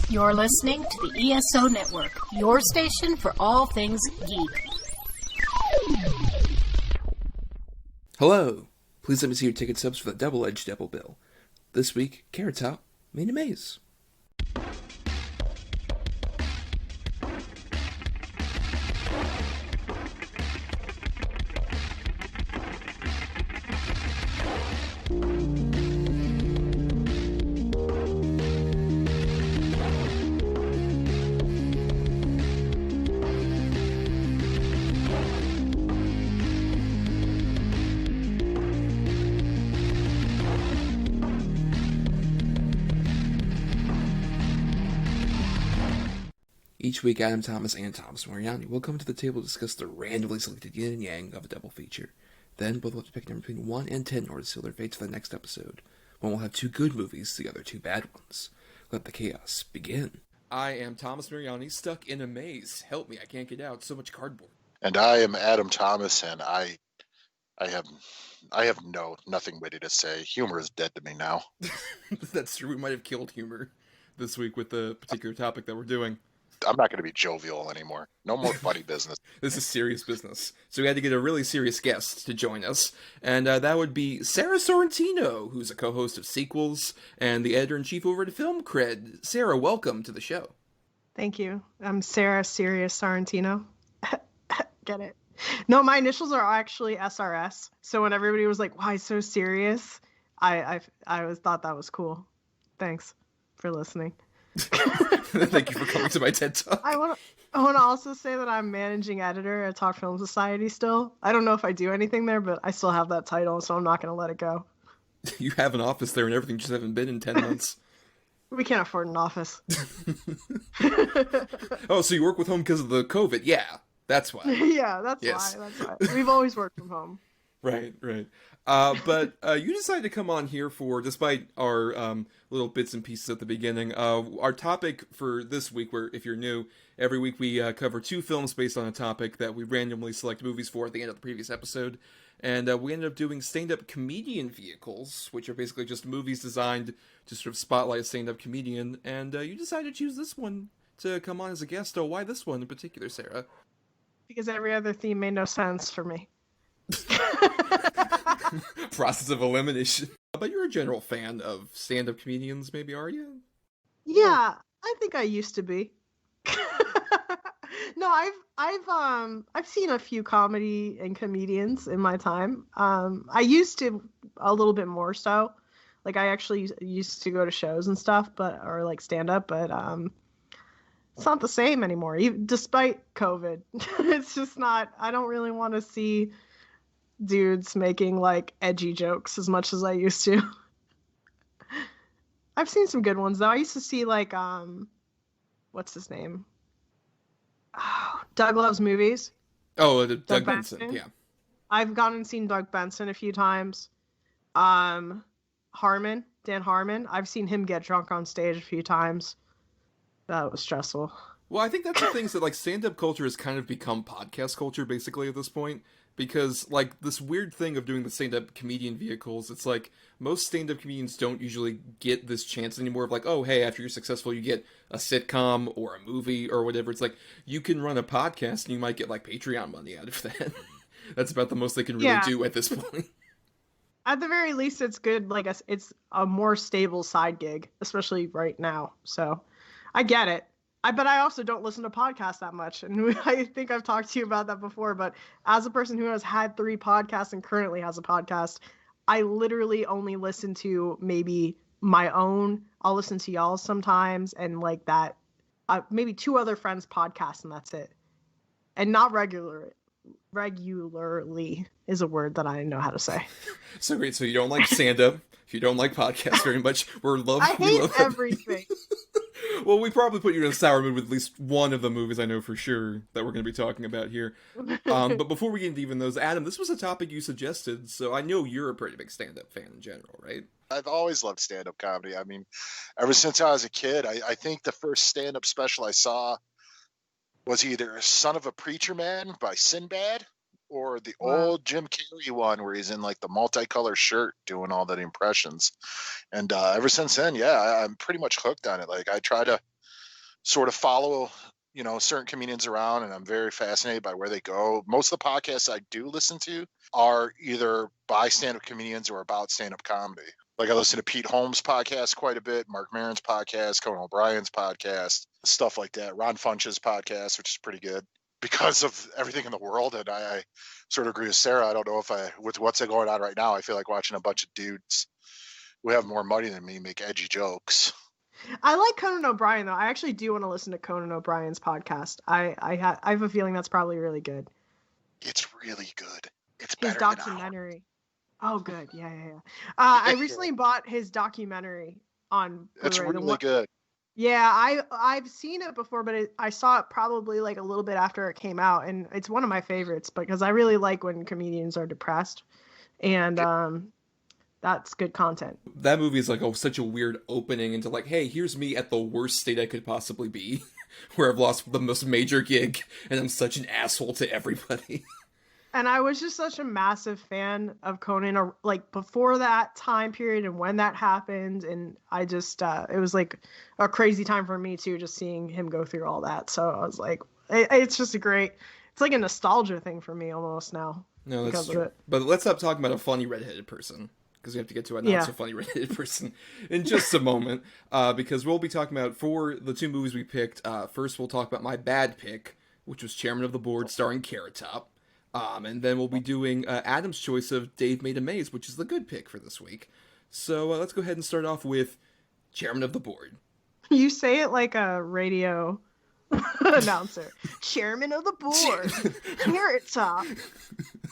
You're listening to the ESO Network, your station for all things geek. Hello! Please let me see your ticket stubs for the double-edged double bill. This week, Carrot Top, Main and Maze. Each week, Adam Thomas and Thomas Mariani will come to the table to discuss the randomly selected yin and yang of a double feature. Then, both will have to pick a number between 1 and 10 in order to seal their fates for the next episode. One will have 2 good movies, the other 2 bad ones. Let the chaos begin. I am Thomas Mariani, stuck in a maze. Help me, I can't get out. So much cardboard. And I am Adam Thomas, and I have nothing witty to say. Humor is dead to me now. That's true. We might have killed humor this week with the particular topic that we're doing. I'm not going to be jovial anymore. No more funny business. This is serious business. So we had to get a really serious guest to join us. And that would be Sara Sorrentino, who's a co-host of Sequels and the editor-in-chief over at Film Cred. Sarah, welcome to the show. Thank you. I'm Sara Sorrentino. Get it? No, my initials are actually SRS. So when everybody was like, why so serious? I thought that was cool. Thanks for listening. Thank you for coming to my TED Talk. I want to also say that I'm managing editor at Talk Film Society still. I don't know if I do anything there, but I still have that title, so I'm not going to let it go. You have an office there and everything, just haven't been in 10 months. We can't afford an office. Oh, so you work with home because of the COVID? Yeah, that's why. Yeah, that's why. We've always worked from home. Right. But you decided to come on here for, despite our little bits and pieces at the beginning, our topic for this week, where if you're new, every week we cover 2 films based on a topic that we randomly select movies for at the end of the previous episode. And we ended up doing stand-up comedian vehicles, which are basically just movies designed to sort of spotlight a stand-up comedian. And you decided to choose this one to come on as a guest. So why this one in particular, Sarah? Because every other theme made no sense for me. Process of elimination. But you're a general fan of stand-up comedians, maybe, are you? Yeah, I think I used to be. No, I've seen a few comedy and comedians in my time. I used to a little bit more so. Like I actually used to go to shows and stuff, or like stand-up, but it's not the same anymore. Even despite COVID, it's just not. I don't really want to see dudes making like edgy jokes as much as I used to. I've seen some good ones though. I used to see like what's his name? Oh, Doug Loves Movies. Oh, Doug Benson. Yeah. I've gone and seen Doug Benson a few times. Dan Harmon. I've seen him get drunk on stage a few times. That was stressful. Well, I think that's the thing, is that like stand-up culture has kind of become podcast culture basically at this point. Because, like, this weird thing of doing the stand-up comedian vehicles, it's like, most stand-up comedians don't usually get this chance anymore of like, oh, hey, after you're successful, you get a sitcom or a movie or whatever. It's like, you can run a podcast and you might get, like, Patreon money out of that. That's about the most they can really do at this point. At the very least, it's good. Like, it's a more stable side gig, especially right now. So, I get it. But I also don't listen to podcasts that much. And I think I've talked to you about that before. But as a person who has had 3 podcasts and currently has a podcast, I literally only listen to maybe my own. I'll listen to y'all sometimes. And like that, maybe 2 other friends' podcasts, and that's it. And not regularly is a word that I know how to say. So great. So you don't like stand-up. If you don't like podcasts very much, I hate everything. Well, we probably put you in a sour mood with at least one of the movies I know for sure that we're going to be talking about here. But before we get into even those, Adam, this was a topic you suggested, so I know you're a pretty big stand-up fan in general, right? I've always loved stand-up comedy. I mean, ever since I was a kid, I think the first stand-up special I saw was either Son of a Preacher Man by Sinbad or the old Jim Carrey one where he's in like the multicolor shirt doing all that impressions. And ever since then, I'm pretty much hooked on it. Like I try to sort of follow, certain comedians around, and I'm very fascinated by where they go. Most of the podcasts I do listen to are either by stand-up comedians or about stand-up comedy. Like I listen to Pete Holmes' podcast quite a bit, Mark Maron's podcast, Conan O'Brien's podcast, stuff like that. Ron Funch's podcast, which is pretty good because of everything in the world. And I sort of agree with Sarah. I don't know if with what's going on right now, I feel like watching a bunch of dudes who have more money than me make edgy jokes. I like Conan O'Brien, though. I actually do want to listen to Conan O'Brien's podcast. I have a feeling that's probably really good. It's really good. It's His better documentary. Oh, good. Yeah. I recently bought his documentary on Blu-ray. It's really good. Yeah, I've seen it before, but I saw it probably like a little bit after it came out, and it's one of my favorites because I really like when comedians are depressed, and that's good content. That movie is like such a weird opening into like, hey, here's me at the worst state I could possibly be, where I've lost the most major gig, and I'm such an asshole to everybody. And I was just such a massive fan of Conan, like before that time period and when that happened. And I just, it was like a crazy time for me too, just seeing him go through all that. So I was like, it's just it's like a nostalgia thing for me almost now. No, that's true. But let's stop talking about a funny redheaded person, because we have to get to a not so funny redheaded person in just a moment. Because we'll be talking about, for the two movies we picked, first we'll talk about my bad pick, which was Chairman of the Board starring Carrot Top. And then we'll be doing Adam's choice of Dave Made a Maze, which is the good pick for this week. So let's go ahead and start off with Chairman of the Board. You say it like a radio announcer. Chairman of the Board. Carrot Top.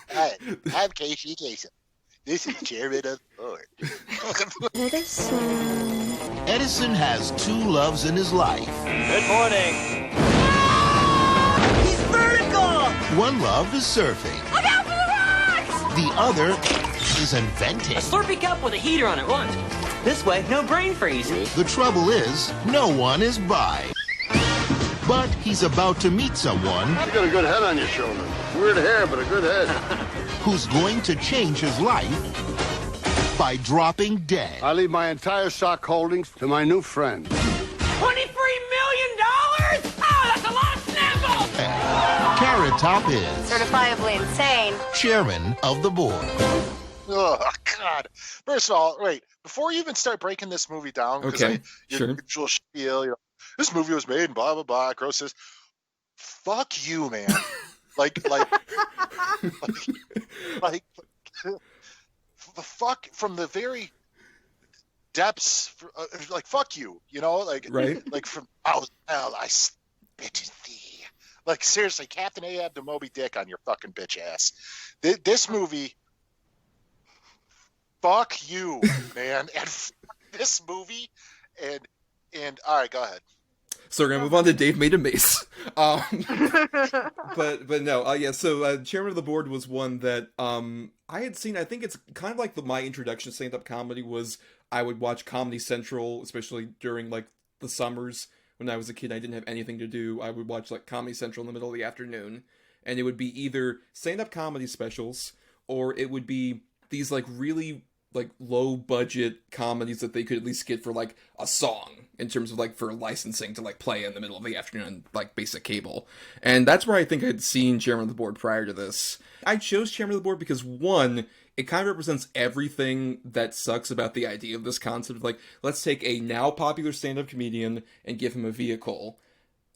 Hi, I'm Casey Kasem. This is Chairman of the Board. Edison has two loves in his life. Good morning. One love is surfing. Look out for the rocks! The other is inventing. A Slurpee cup with a heater on it runs. This way, no brain freeze. The trouble is, no one is by. But he's about to meet someone. You got a good head on your shoulder. Weird hair, but a good head. Who's going to change his life by dropping dead. I leave my entire stock holdings to my new friend. $23 million? Oh, that's a lot of snaffle! Carrot Top is certifiably insane. Chairman of the Board. Oh, God. First of all, wait, before you even start breaking this movie down, okay, your usual spiel, this movie was made in blah, blah, blah, grosses. Fuck you, man. like, fuck from the very depths, like, fuck you, right? Like from, oh, hell, I spit thee. Like, seriously, Captain Ahab the Moby Dick on your fucking bitch ass. This movie, fuck you, man. And this movie, and all right, go ahead. So we're going to move on to Dave Made a Maze. But no, yeah, so Chairman of the Board was one that I had seen. I think it's kind of like my introduction to stand-up comedy was I would watch Comedy Central, especially during, like, the summers. When I was a kid, I didn't have anything to do. I would watch like Comedy Central in the middle of the afternoon, and it would be either stand-up comedy specials or it would be these like really like low budget comedies that they could at least get for like a song in terms of like for licensing to like play in the middle of the afternoon on like basic cable. And that's where I think I'd seen Chairman of the Board prior to this. I chose Chairman of the Board because one, it kind of represents everything that sucks about the idea of this concept of like, let's take a now popular stand-up comedian and give him a vehicle.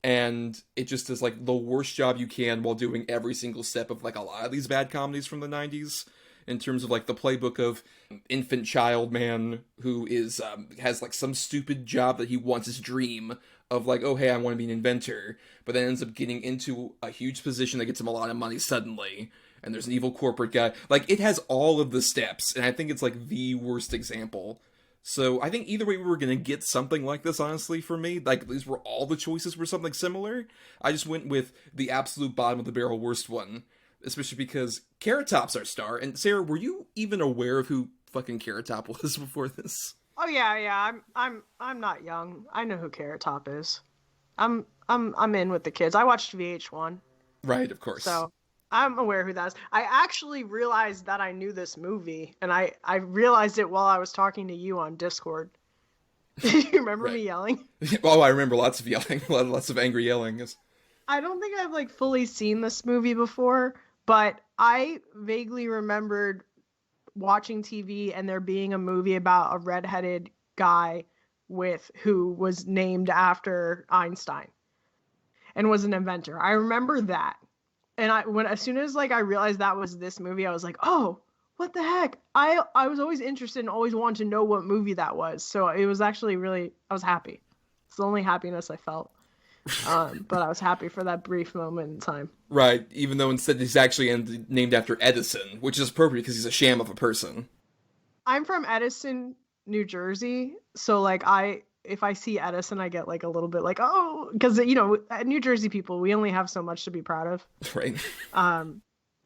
And it just is like the worst job you can while doing every single step of like a lot of these bad comedies from the 90s. In terms of like the playbook of infant child man who is has like some stupid job that he wants, his dream of like, oh hey, I want to be an inventor, but then ends up getting into a huge position that gets him a lot of money suddenly. And there's an evil corporate guy. Like, it has all of the steps, and I think it's, like, the worst example. So, I think either way we were gonna get something like this, honestly, for me. Like, these were all the choices were something similar. I just went with the absolute bottom of the barrel worst one. Especially because Carrot Top's our star. And, Sarah, were you even aware of who fucking Carrot Top was before this? Oh, yeah. I'm not young. I know who Carrot Top is. I'm in with the kids. I watched VH1. Right, of course. So... I'm aware who that is. I actually realized that I knew this movie, and I realized it while I was talking to you on Discord. Do you remember Right. me yelling? Oh, I remember lots of yelling, lots of angry yelling. I don't think I've like fully seen this movie before, but I vaguely remembered watching TV and there being a movie about a redheaded guy who was named after Einstein and was an inventor. I remember that. And as soon as like I realized that was this movie, I was like, "Oh, what the heck?" I was always interested and always wanted to know what movie that was. So it was actually really, I was happy. It's the only happiness I felt. But I was happy for that brief moment in time. Right, even though instead he's actually named after Edison, which is appropriate because he's a sham of a person. I'm from Edison, New Jersey, so like if I see Edison, I get like a little bit like, oh, because New Jersey people, we only have so much to be proud of. Right.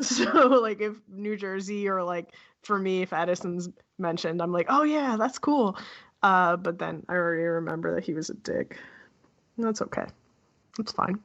So like if New Jersey or like for me, if Edison's mentioned, I'm like, oh yeah, that's cool. But then I already remember that he was a dick. That's okay. It's fine.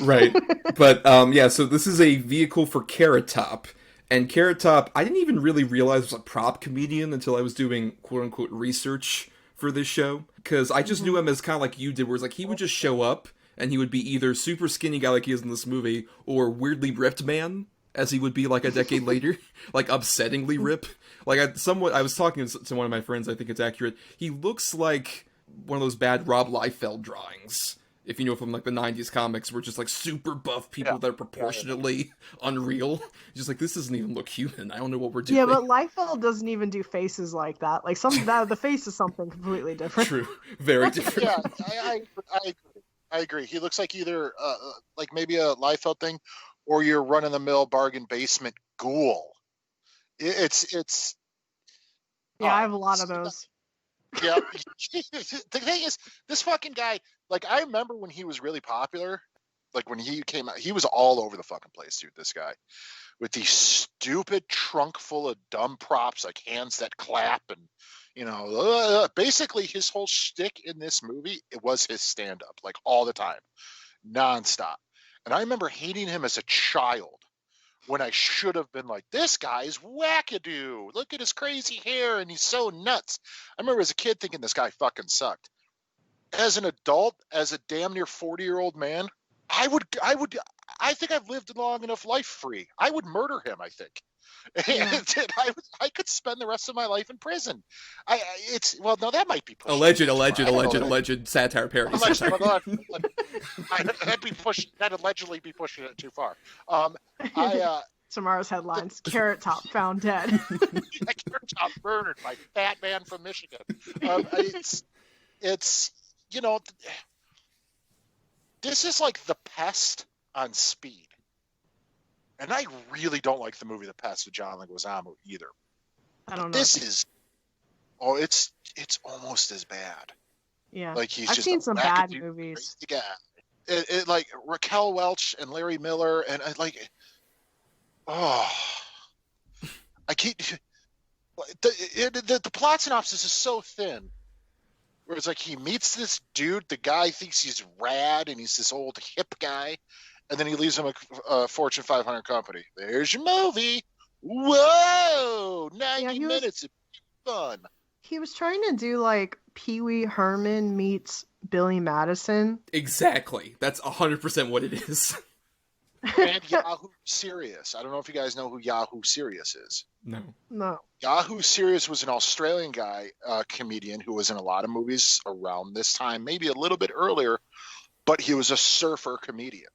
Right. But yeah, so this is a vehicle for Carrot Top. And Carrot Top, I didn't even really realize was a prop comedian until I was doing quote-unquote research for this show. Because I just knew him as kind of like you did, where it's like he would just show up, and he would be either super skinny guy like he is in this movie, or weirdly ripped man, as he would be like a decade later. Like upsettingly rip. Like I was talking to one of my friends, I think it's accurate. He looks like one of those bad Rob Liefeld drawings. If you know from like the 90s comics, where just like super buff people that are proportionately unreal. Just like, this doesn't even look human. I don't know what we're doing. Yeah, but Liefeld doesn't even do faces like that. Like the face is something completely different. True. Very different. Yeah, I agree. He looks like either like maybe a Liefeld thing, or your run-of-the-mill bargain basement ghoul. It's Yeah, I have a lot of those. Yeah. The thing is, this fucking guy, like, I remember when he was really popular, like when he came out, he was all over the fucking place, dude, this guy. With these stupid trunk full of dumb props, like hands that clap, and, basically his whole shtick in this movie, it was his stand-up, like, all the time. Nonstop. And I remember hating him as a child, when I should have been like, this guy's wackadoo. Look at his crazy hair, and he's so nuts. I remember as a kid thinking this guy fucking sucked. As an adult, as a damn near 40-year-old man, I think I've lived a long enough life free. I would murder him, I think. Yeah. I could spend the rest of my life in prison. No, that might be pushing Alleged satire parody. That'd allegedly be pushing it too far. Tomorrow's headlines: Carrot Top found dead. Carrot Top murdered by fat man from Michigan. It's this is like The Pest on speed. And I really don't like the movie The Pest with John Leguizamo either. I don't know. It's almost as bad. Yeah, like he's I've just seen some bad movies. Yeah, it like Raquel Welch and Larry Miller, and I keep the plot synopsis is so thin. Where it's like he meets this dude, the guy thinks he's rad, and he's this old hip guy. And then he leaves him a Fortune 500 company. There's your movie. Whoa! 90 minutes of fun. He was trying to do like Pee Wee Herman meets Billy Madison. Exactly. That's 100% what it is. And Yahoo Serious. I don't know if you guys know who Yahoo Serious is. No. Yahoo Serious was an Australian guy, comedian, who was in a lot of movies around this time, maybe a little bit earlier, but he was a surfer comedian.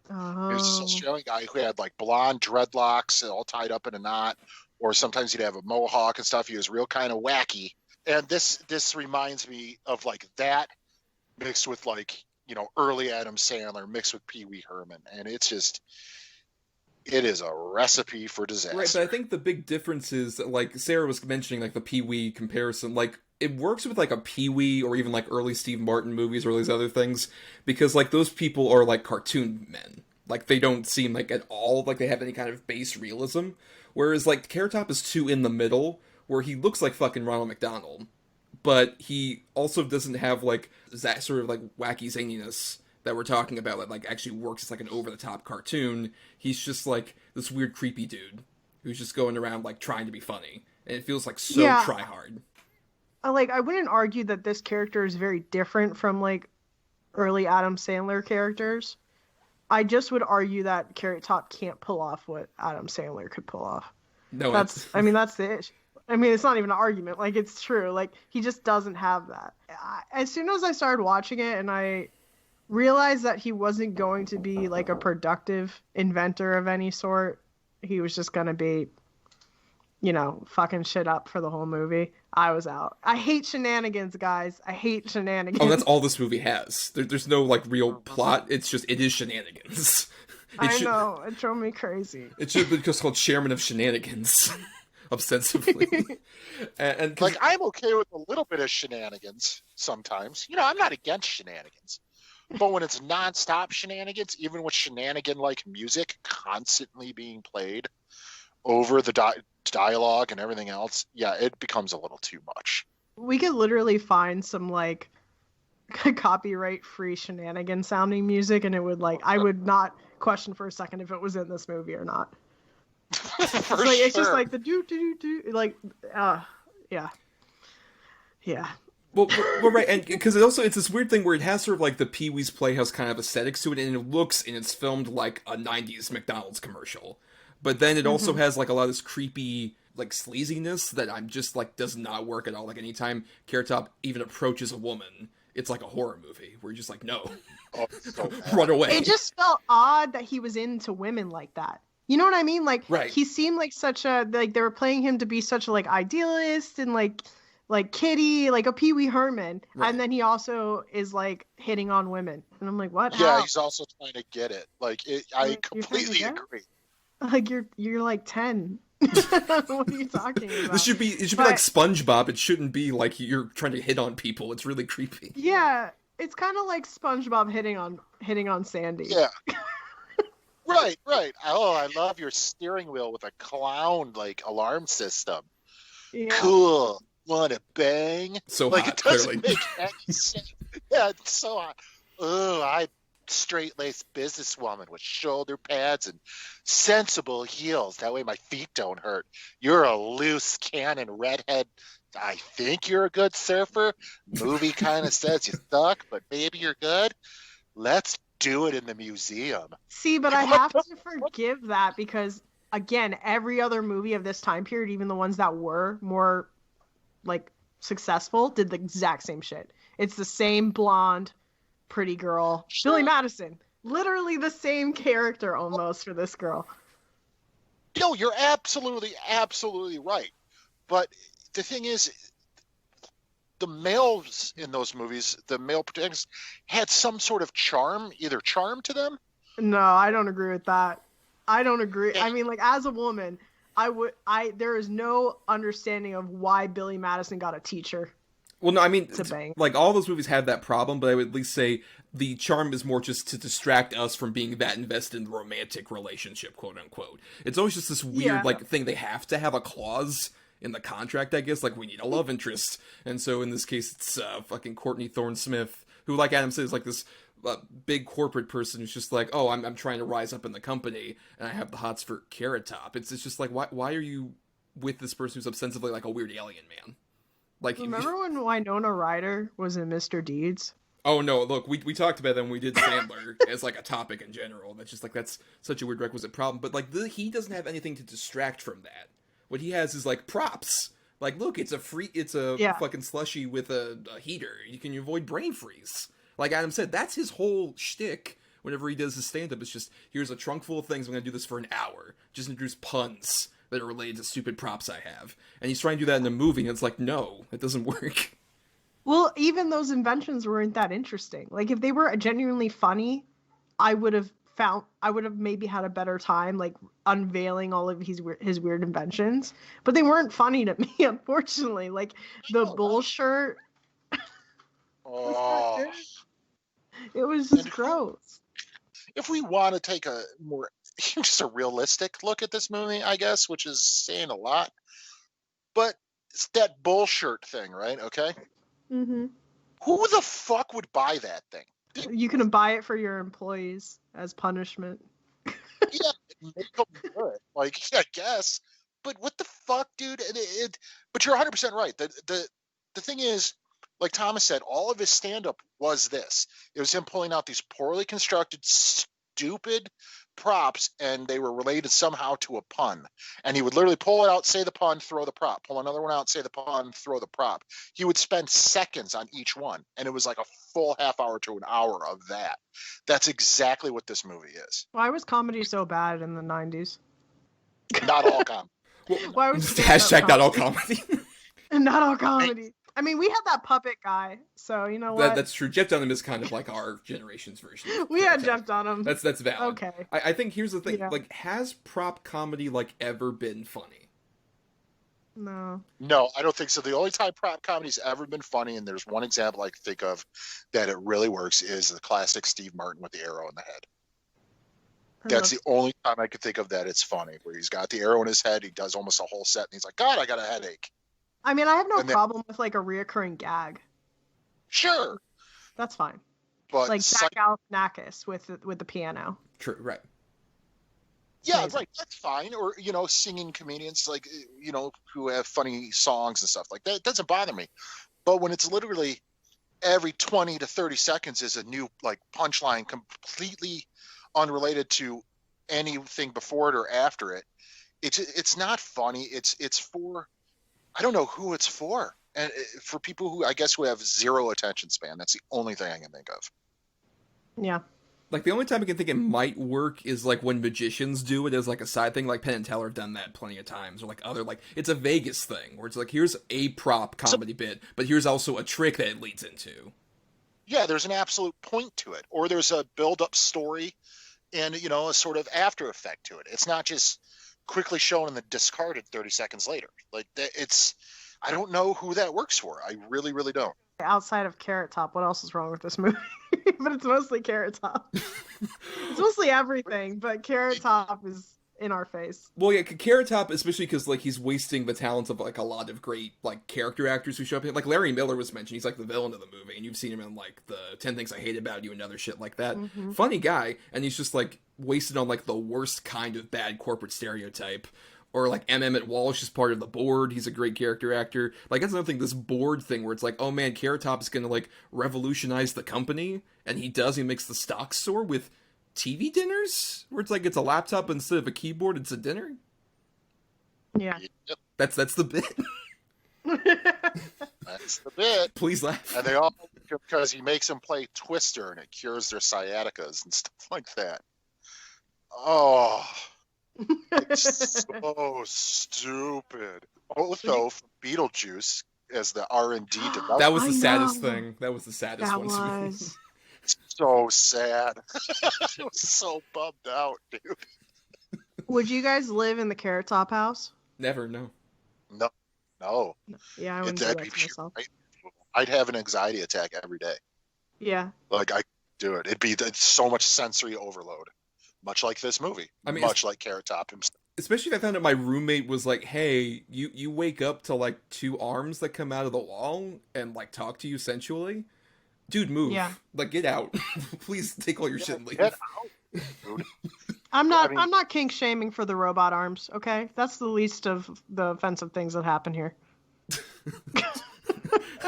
Oh. He was this Australian guy who had like blonde dreadlocks all tied up in a knot, or sometimes he'd have a mohawk and stuff. He was real kind of wacky. And this reminds me of like that mixed with like, early Adam Sandler mixed with Pee Wee Herman. And it is a recipe for disaster. Right, but I think the big difference is, like Sarah was mentioning, like the Pee Wee comparison, like it works with like a Pee Wee or even like early Steve Martin movies or all these other things, because like those people are like cartoon men. Like they don't seem like at all like they have any kind of base realism. Whereas like Carrot Top is too in the middle, where he looks like fucking Ronald McDonald, but he also doesn't have like that sort of like wacky zaniness that we're talking about that like actually works as like an over-the-top cartoon. He's just like this weird creepy dude who's just going around like trying to be funny, and it feels like so try hard. I wouldn't argue that this character is very different from like early Adam Sandler characters. I just would argue that Carrot Top can't pull off what Adam Sandler could pull off. No, that's the issue. I mean, it's not even an argument. Like, it's true. Like, he just doesn't have that. As soon as I started watching it and I realized that he wasn't going to be like a productive inventor of any sort, he was just going to be, fucking shit up for the whole movie, I was out. I hate shenanigans, guys. I hate shenanigans. Oh, that's all this movie has. There's no like real plot. It is shenanigans. I know. It drove me crazy. It should be just called Chairman of Shenanigans. Ostensibly. and like, I'm okay with a little bit of shenanigans sometimes. I'm not against shenanigans. But when it's nonstop shenanigans, even with shenanigan-like music constantly being played over the dialogue and everything else, yeah, it becomes a little too much. We could literally find some, like, copyright-free shenanigan-sounding music, and it would, like, I would not question for a second if it was in this movie or not. It's just like the do, like, yeah. Well, right, and because it's this weird thing where it has sort of like the Pee-wee's Playhouse kind of aesthetics to it, and it looks and it's filmed like a 90s McDonald's commercial. But then it also has like a lot of this creepy like sleaziness that I'm just like does not work at all. Like anytime Carrot Top even approaches a woman, it's like a horror movie where you're just like, no, run away. It just felt odd that he was into women like that. You know what I mean? Like, right. He seemed like such a, like, they were playing him to be such a, like, idealist and, like Kitty, like a Pee Wee Herman. Right. And then he also is, like, hitting on women. And I'm like, what? Yeah, How? he's also trying to get it. Like, I completely agree. Like, you're like 10. What are you talking about? It should be like SpongeBob. It shouldn't be like you're trying to hit on people. It's really creepy. Yeah, it's kind of like SpongeBob hitting on Sandy. Yeah. Right. Oh, I love your steering wheel with a clown like alarm system. Yeah. Cool. Want to bang? So like hot, it doesn't clearly. make any sense. Yeah, it's so hot. Oh, I straight-laced businesswoman with shoulder pads and sensible heels. That way my feet don't hurt. You're a loose cannon redhead. I think you're a good surfer. Movie kind of says you suck, but maybe you're good. Let's do it in the museum. See, but I have to forgive that because, again, every other movie of this time period, even the ones that were more, like, successful, did the exact same shit. It's the same blonde, pretty girl. Sure. Billy Madison. Literally the same character almost for this girl. No, you're absolutely right. But the thing is, the males in those movies, the male protagonists, had some sort of charm to them. No, I don't agree with that. I don't agree. I mean, like, as a woman, there is no understanding of why Billy Madison got a teacher. Well, no, I mean, to bang. Like, all those movies have that problem, but I would at least say the charm is more just to distract us from being that invested in the romantic relationship, quote unquote. It's always just this weird, thing they have to have a clause in the contract, I guess, like, we need a love interest. And so in this case, it's fucking Courtney Thorne-Smith, who, like Adam said, is like this big corporate person who's just like, oh, I'm trying to rise up in the company, and I have the hots for Carrot Top. It's just like, why are you with this person who's ostensibly like a weird alien man? Like, remember when Winona Ryder was in Mr. Deeds? Oh no, look, we talked about that when we did Sandler as like a topic in general. That's just like, that's such a weird requisite problem. But like, he doesn't have anything to distract from that. What he has is like props. Like, look, it's a fucking slushie with a heater. You can avoid brain freeze. Like Adam said, that's his whole shtick. Whenever he does his stand-up, it's just, here's a trunk full of things. I'm gonna do this for an hour. Just introduce puns that are related to stupid props I have. And he's trying to do that in a movie, and it's like, no, it doesn't work. Well, even those inventions weren't that interesting. Like, if they were genuinely funny, I would have maybe had a better time, like, unveiling all of his weird inventions. But they weren't funny to me, unfortunately. Like, the bull shirt. Oh. It was just gross. If we want to take a more, just a realistic look at this movie, I guess, which is saying a lot, but it's that bull shirt thing, right? Okay. Mm-hmm. Who the fuck would buy that thing? You can buy it for your employees as punishment. Yeah, make them do it. Like, I guess. But what the fuck, dude? But you're 100% right. the thing is, like Thomas said, all of his stand-up was this. It was him pulling out these poorly constructed, stupid props, and they were related somehow to a pun. And he would literally pull it out, say the pun, throw the prop. Pull another one out, say the pun, throw the prop. He would spend seconds on each one, and it was like a full half hour to an hour of that. That's exactly what this movie is. Why was comedy so bad in the 90s? Not all comedy. Why was Hashtag not all comedy. Not all comedy. I mean, we had that puppet guy, so you know what? That's true. Jeff Dunham is kind of like our generation's version. We had Jeff Dunham. That's valid. Okay. I think here's the thing. Yeah. Like, has prop comedy like ever been funny? No. No, I don't think so. The only time prop comedy's ever been funny, and there's one example I can think of that it really works, is the classic Steve Martin with the arrow in the head. That's the only time I could think of that it's funny, where he's got the arrow in his head, he does almost a whole set, and he's like, God, I got a headache. I mean, I have no problem with like a reoccurring gag. Sure. That's fine. But like Zach Galifianakis with the piano. True, right. Yeah, Amazing. right. That's fine. Or, singing comedians, like, who have funny songs and stuff like that. It doesn't bother me. But when it's literally every 20 to 30 seconds is a new, like, punchline completely unrelated to anything before it or after it, it's not funny. It's for, I don't know who it's for. And for people who, I guess, who have zero attention span. That's the only thing I can think of. Yeah. Like, the only time I can think it might work is, like, when magicians do it as, like, a side thing. Like, Penn and Teller have done that plenty of times. Or, like, other, like, it's a Vegas thing. Where it's like, here's a prop comedy bit, but here's also a trick that it leads into. Yeah, there's an absolute point to it. Or there's a build-up story and, a sort of after effect to it. It's not just quickly shown and then discarded 30 seconds later. Like, I don't know who that works for. I really, really don't. Outside of Carrot Top, what else is wrong with this movie? But it's mostly Carrot Top. It's mostly everything, but Carrot Top is in our face. Well, yeah, Carrot Top, especially because, like, he's wasting the talents of, like, a lot of great, like, character actors who show up in. Like, Larry Miller was mentioned. He's, like, the villain of the movie, and you've seen him in, like, the 10 Things I Hate About You and other shit like that. Mm-hmm. Funny guy, and he's just, like, wasted on, like, the worst kind of bad corporate stereotype. Or, like, M. Emmett Walsh is part of the board. He's a great character actor. Like, that's another thing, this board thing where it's like, oh man, Carrot Top is gonna, like, revolutionize the company. And he does. He makes the stock soar with TV dinners? Where it's like, it's a laptop instead of a keyboard, it's a dinner? Yeah. Yep. That's the bit. That's the bit. Please laugh. And they all, because he makes them play Twister and it cures their sciaticas and stuff like that. Oh... It's so stupid. Otho from Beetlejuice as the R&D developer. That was the saddest thing. That was the saddest That one. was. So sad. I was so bummed out, dude. Would you guys live in the Carrot Top house? Never, no. No. Yeah, I wouldn't do That'd that be to myself. I'd have an anxiety attack every day. Yeah. Like, I do it. It's so much sensory overload. Much like this movie. I mean, much like Carrot Top himself. Especially if I found out my roommate was like, hey, you wake up to, like, two arms that come out of the wall and, like, talk to you sensually? Dude, move. Yeah. Like, get out. Please take all your shit and leave. Get out, dude. I'm not kink shaming for the robot arms, okay? That's the least of the offensive things that happen here.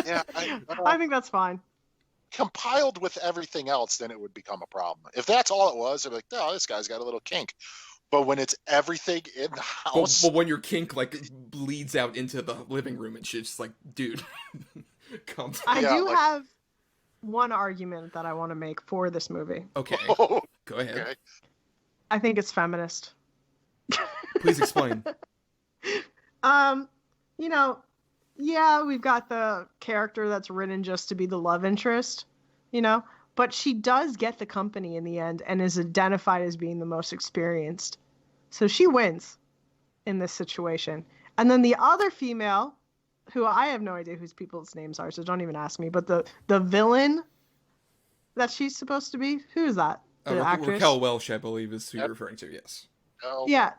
Yeah, I think that's fine. Compiled with everything else, then it would become a problem. If that's all it was, I'd be like, oh, this guy's got a little kink. But when it's everything in the house... But when your kink, like, bleeds out into the living room and shit, it's like, dude, come on. I do have one argument that I want to make for this movie. Okay, go ahead. Okay. I think it's feminist. Please explain. Yeah, we've got the character that's written just to be the love interest, but she does get the company in the end and is identified as being the most experienced. So she wins in this situation. And then the other female, who I have no idea whose people's names are, so don't even ask me, but the villain that she's supposed to be, who is that? The actress? Raquel Welch, I believe, is who you're referring to, yes. Yeah,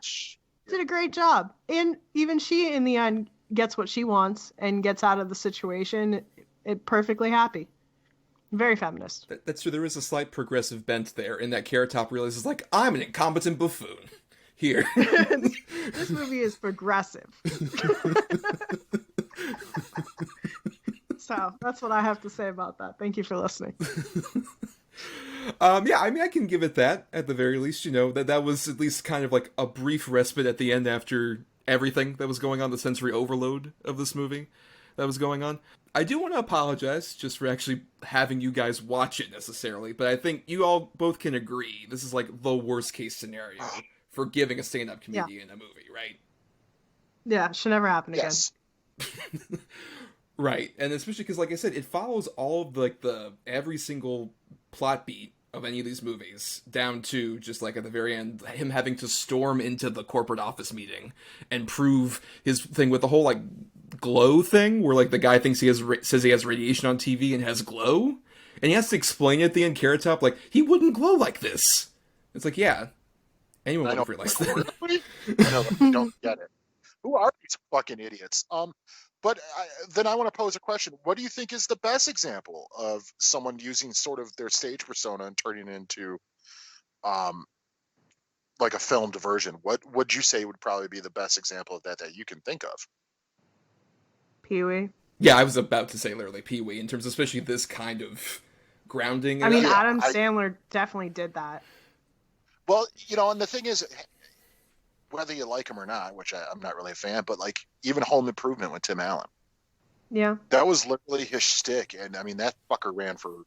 did a great job. And even she, in the end, gets what she wants and gets out of the situation perfectly happy. Very feminist. That's true. There is a slight progressive bent there in that Carrot Top realizes, like, I'm an incompetent buffoon. Here. This movie is progressive. So that's what I have to say about that. Thank you for listening. Yeah, I mean, I can give it that at the very least. That was at least kind of like a brief respite at the end after everything that was going on, the sensory overload of this movie that was going on. I do want to apologize just for actually having you guys watch it necessarily, but I think you all both can agree this is like the worst case scenario for giving a stand-up comedian a movie, right? Yeah, should never happen again. Yes. Right, and especially because, like I said, it follows all of the every single plot beat of any of these movies, down to just like at the very end, him having to storm into the corporate office meeting and prove his thing with the whole like glow thing, where like the guy thinks says he has radiation on TV and has glow, and he has to explain it at the end. Carrot Top, like, he wouldn't glow like this. It's like, yeah, anyone would have realized that. I know, I don't get it. Who are these fucking idiots? But then I want to pose a question. What do you think is the best example of someone using sort of their stage persona and turning it into like a filmed version? What would you say would probably be the best example of that you can think of? Pee-wee. Yeah, I was about to say literally Pee-wee, in terms of especially this kind of grounding. I mean, Adam Sandler definitely did that. Well, and the thing is, whether you like him or not, which I'm not really a fan, but like even Home Improvement with Tim Allen. Yeah. That was literally his shtick. And I mean, that fucker ran for,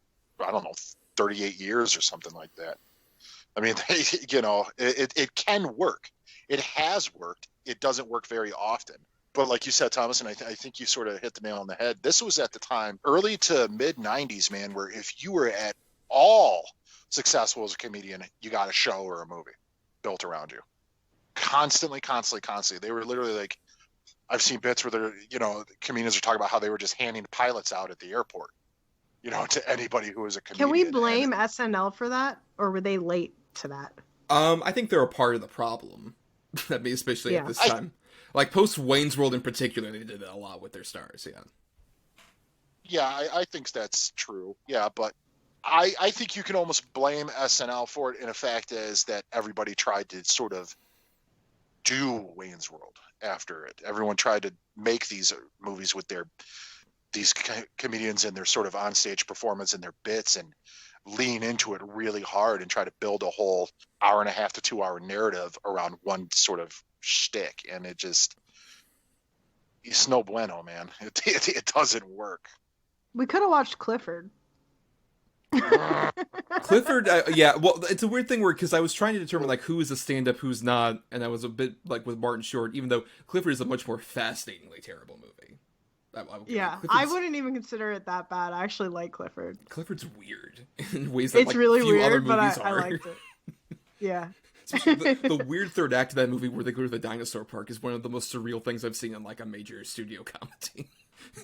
I don't know, 38 years or something like that. I mean, it can work. It has worked. It doesn't work very often. But like you said, Thomas, and I think you sort of hit the nail on the head. This was at the time, early to mid 90s, man, where if you were at all successful as a comedian, you got a show or a movie built around you. Constantly. They were literally like, I've seen bits where they're, comedians are talking about how they were just handing pilots out at the airport, to anybody who was a comedian. Can we blame SNL for that, or were they late to that? I think they're a part of the problem. I mean, especially at this time. Like, post Wayne's World in particular, they did that a lot with their stars, yeah. Yeah, I think that's true. Yeah, but I think you can almost blame SNL for it in a fact as that everybody tried to sort of do Wayne's World after it. Everyone tried to make these movies with these comedians and their sort of onstage performance and their bits and lean into it really hard and try to build a whole hour and a half to 2 hour narrative around one sort of shtick. And it's no bueno, man. It doesn't work. We could have watched Clifford. Clifford, yeah, well, it's a weird thing because I was trying to determine like who is a stand-up, who's not, and I was a bit like with Martin Short, even though Clifford is a much more fascinatingly terrible movie. I wouldn't even consider it that bad. I actually like Clifford. Clifford's weird in ways that it's like really few weird, other but movies I are. liked it. Yeah. The weird third act of that movie where they go to the dinosaur park is one of the most surreal things I've seen in like a major studio comedy.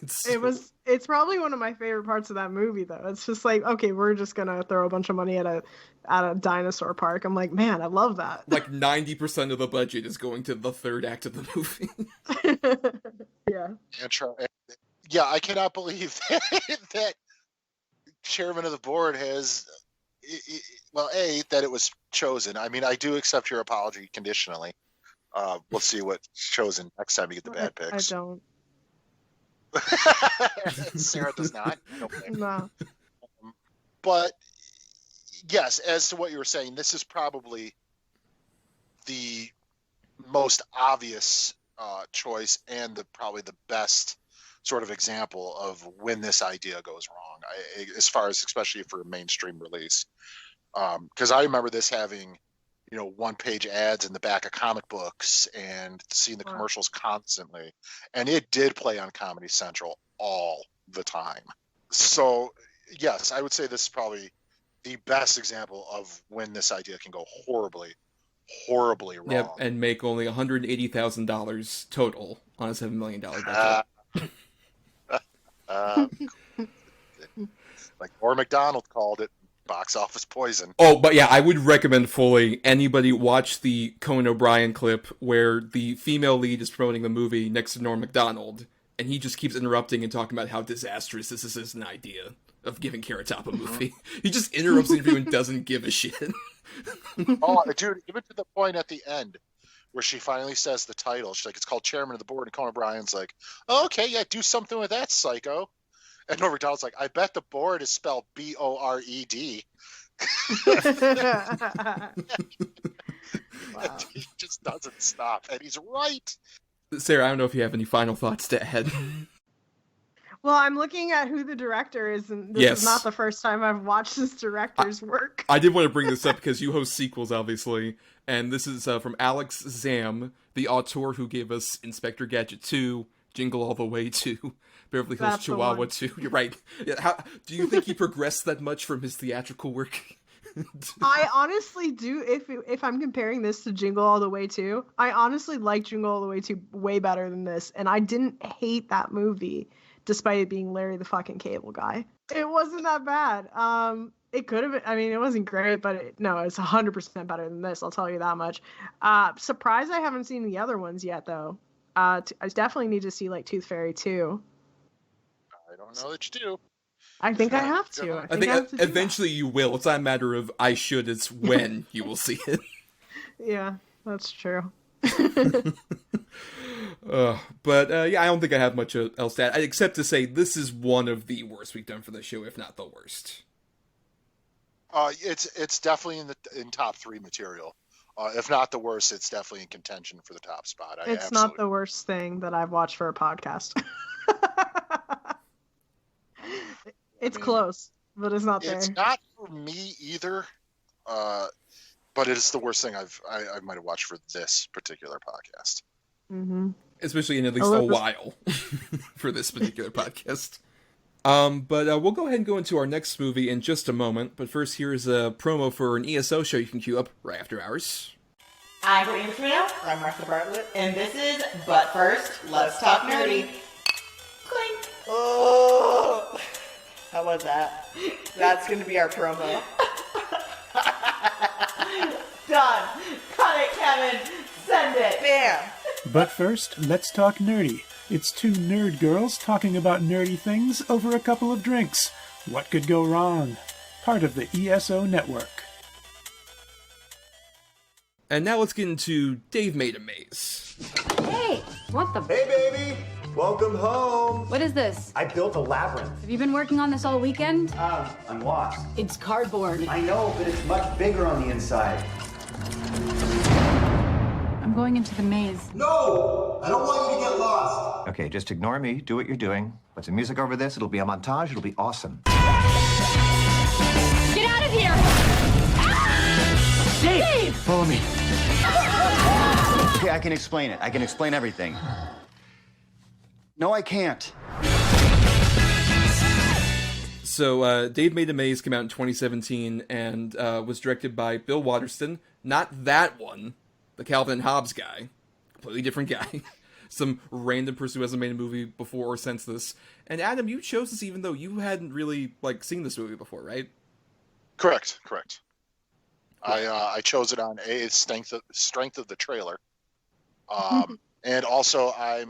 It's probably one of my favorite parts of that movie, though. It's just like, okay, we're just gonna throw a bunch of money at a dinosaur park. I'm like, man, I love that. Like 90% of the budget is going to the third act of the movie. Yeah. Yeah, I cannot believe that chairman of the board has, that it was chosen. I mean, I do accept your apology conditionally. We'll see what's chosen next time you get the bad picks. I don't. Sarah does not. No. But yes, as to what you were saying, this is probably the most obvious choice and probably the best sort of example of when this idea goes wrong, as far as especially for mainstream release. Because I remember this having, one-page ads in the back of comic books and seeing the commercials constantly. And it did play on Comedy Central all the time. So, yes, I would say this is probably the best example of when this idea can go horribly, horribly wrong. Yep, and make only $180,000 total on a $7 million budget. Like Norm Macdonald called it, box office poison. Oh, but yeah, I would recommend fully anybody watch the Conan O'Brien clip where the female lead is promoting the movie next to Norm Macdonald, and he just keeps interrupting and talking about how disastrous this is as an idea of giving Carrot Top a movie. He just interrupts the interview and doesn't give a shit. Oh, dude, even to the point at the end where she finally says the title. She's like, it's called Chairman of the Board, and Conan O'Brien's like, oh, okay, yeah, do something with that, psycho. And Norm Macdonald's like, I bet the board is spelled B-O-R-E-D. Wow. He just doesn't stop, and he's right. Sarah, I don't know if you have any final thoughts to add. Well, I'm looking at who the director is, and this Yes. is not the first time I've watched this director's work. I did want to bring this up because you host Sequels, obviously, and this is from Alex Zam, the auteur who gave us Inspector Gadget 2, Jingle All the Way 2, Beverly Hills That's the Chihuahua one. 2. You're right. Yeah, how, do you think he progressed that much from his theatrical work? I honestly do. If I'm comparing this to Jingle All the Way 2, I honestly like Jingle All the Way 2 way better than this, and I didn't hate that movie, despite it being Larry the fucking Cable Guy. It wasn't that bad. It could have been. I mean, it wasn't great, but it's 100% better than this. I'll tell you that much. Surprised I haven't seen the other ones yet, though. I definitely need to see like Tooth Fairy 2. I don't know that you do. I think I have to. I I think have to do eventually you will. It's not a matter of I should, it's when you will see it. that. Yeah, that's true. But yeah, I don't think I have much else to add, except to say this is one of the worst we've done for the show, if not the worst. It's definitely in top 3 material. If not the worst, it's definitely in contention for the top spot. It's not the worst thing that I've watched for a podcast. It's close, but it's not there. It's not for me either, but it is the worst thing I might have watched for this particular podcast. Mm-hmm. Especially in at least a while for this particular podcast. But we'll go ahead and go into our next movie in just a moment. But first, here's a promo for an ESO show you can queue up right after hours. I'm Brittany Trino. I'm Martha Bartlett. And this is But First, Let's Talk Nerdy. Clink. Oh, how was that? That's going to be our promo. Done. Cut it, Kevin. Send it. Bam. But first, let's talk nerdy. It's 2 nerd girls talking about nerdy things over a couple of drinks. What could go wrong? Part of the ESO network. And now let's get into Dave Made a Maze. Hey, what the? Hey, baby! Welcome home! What is this? I built a labyrinth. Have you been working on this all weekend? I'm lost. It's cardboard. I know, but it's much bigger on the inside. I'm going into the maze. No! I don't want you to get lost! Okay, just ignore me. Do what you're doing. Put some music over this. It'll be a montage. It'll be awesome. Get out of here! Ah! Dave! Follow me. Okay, I can explain it. I can explain everything. No, I can't. So, Dave Made a Maze came out in 2017 and was directed by Bill Waterston. Not that one. The Calvin and Hobbes guy. Completely different guy. Some random person who hasn't made a movie before or since this. And Adam, you chose this even though you hadn't really, seen this movie before, right? Correct. I chose it on strength of the trailer. And also I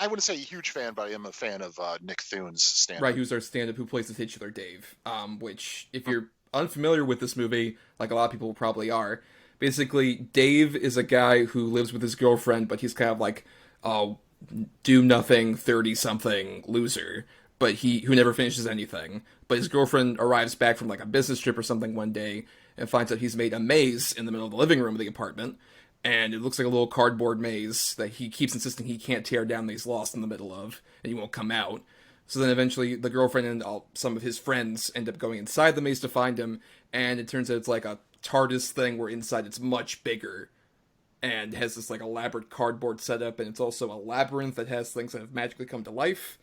wouldn't say a huge fan, but I am a fan of Nick Thune's stand-up. Right, who's our stand-up who plays the titular Dave. Which, if you're unfamiliar with this movie, like a lot of people probably are, basically, Dave is a guy who lives with his girlfriend, but he's kind of like a do-nothing, 30-something loser, but who never finishes anything. But his girlfriend arrives back from, a business trip or something one day and finds out he's made a maze in the middle of the living room of the apartment, and it looks like a little cardboard maze that he keeps insisting he can't tear down that he's lost in the middle of, and he won't come out. So then eventually the girlfriend and some of his friends end up going inside the maze to find him, and it turns out it's like a TARDIS thing where inside it's much bigger and has this elaborate cardboard setup, and it's also a labyrinth that has things that have magically come to life.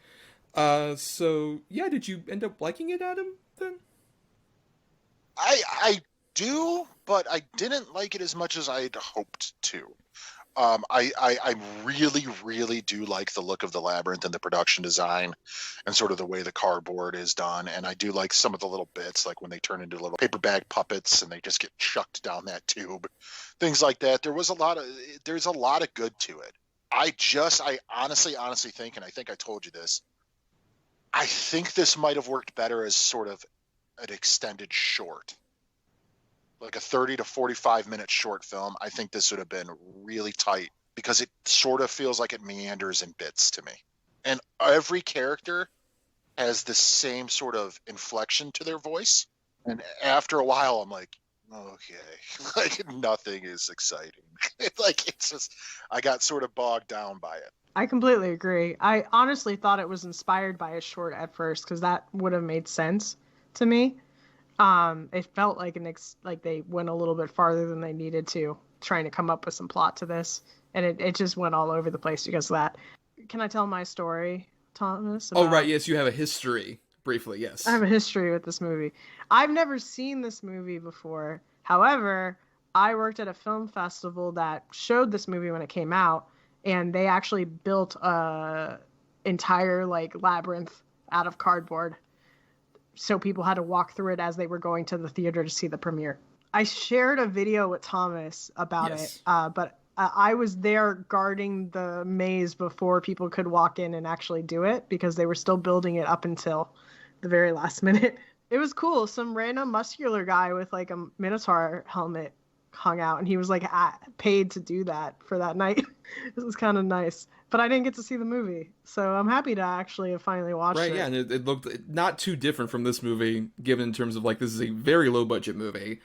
So yeah, did you end up liking it, Adam, then? I do, but I didn't like it as much as I'd hoped to. I really, really do like the look of the labyrinth and the production design and sort of the way the cardboard is done. And I do like some of the little bits, like when they turn into little paper bag puppets and they just get chucked down that tube, things like that. There's a lot of good to it. I honestly think, and I think I told you this, I think this might have worked better as sort of an extended short. Like a 30 to 45 minute short film. I think this would have been really tight because it sort of feels like it meanders in bits to me. And every character has the same sort of inflection to their voice. And after a while, I'm like, okay, like nothing is exciting. It's just, I got sort of bogged down by it. I completely agree. I honestly thought it was inspired by a short at first because that would have made sense to me. It felt like like they went a little bit farther than they needed to, trying to come up with some plot to this, and it just went all over the place because of that. Can I tell my story, Thomas? Oh, right. Yes, you have a history. Briefly, yes. I have a history with this movie. I've never seen this movie before. However, I worked at a film festival that showed this movie when it came out, and they actually built a entire like labyrinth out of cardboard. So people had to walk through it as they were going to the theater to see the premiere. I shared a video with Thomas about it, but I was there guarding the maze before people could walk in and actually do it because they were still building it up until the very last minute. It was cool. Some random muscular guy with like a Minotaur helmet hung out, and he was like paid to do that for that night. It was kind of nice, but I didn't get to see the movie, so I'm happy to actually have finally watched it. Right, yeah, and it looked not too different from this movie, given in terms of like this is a very low budget movie.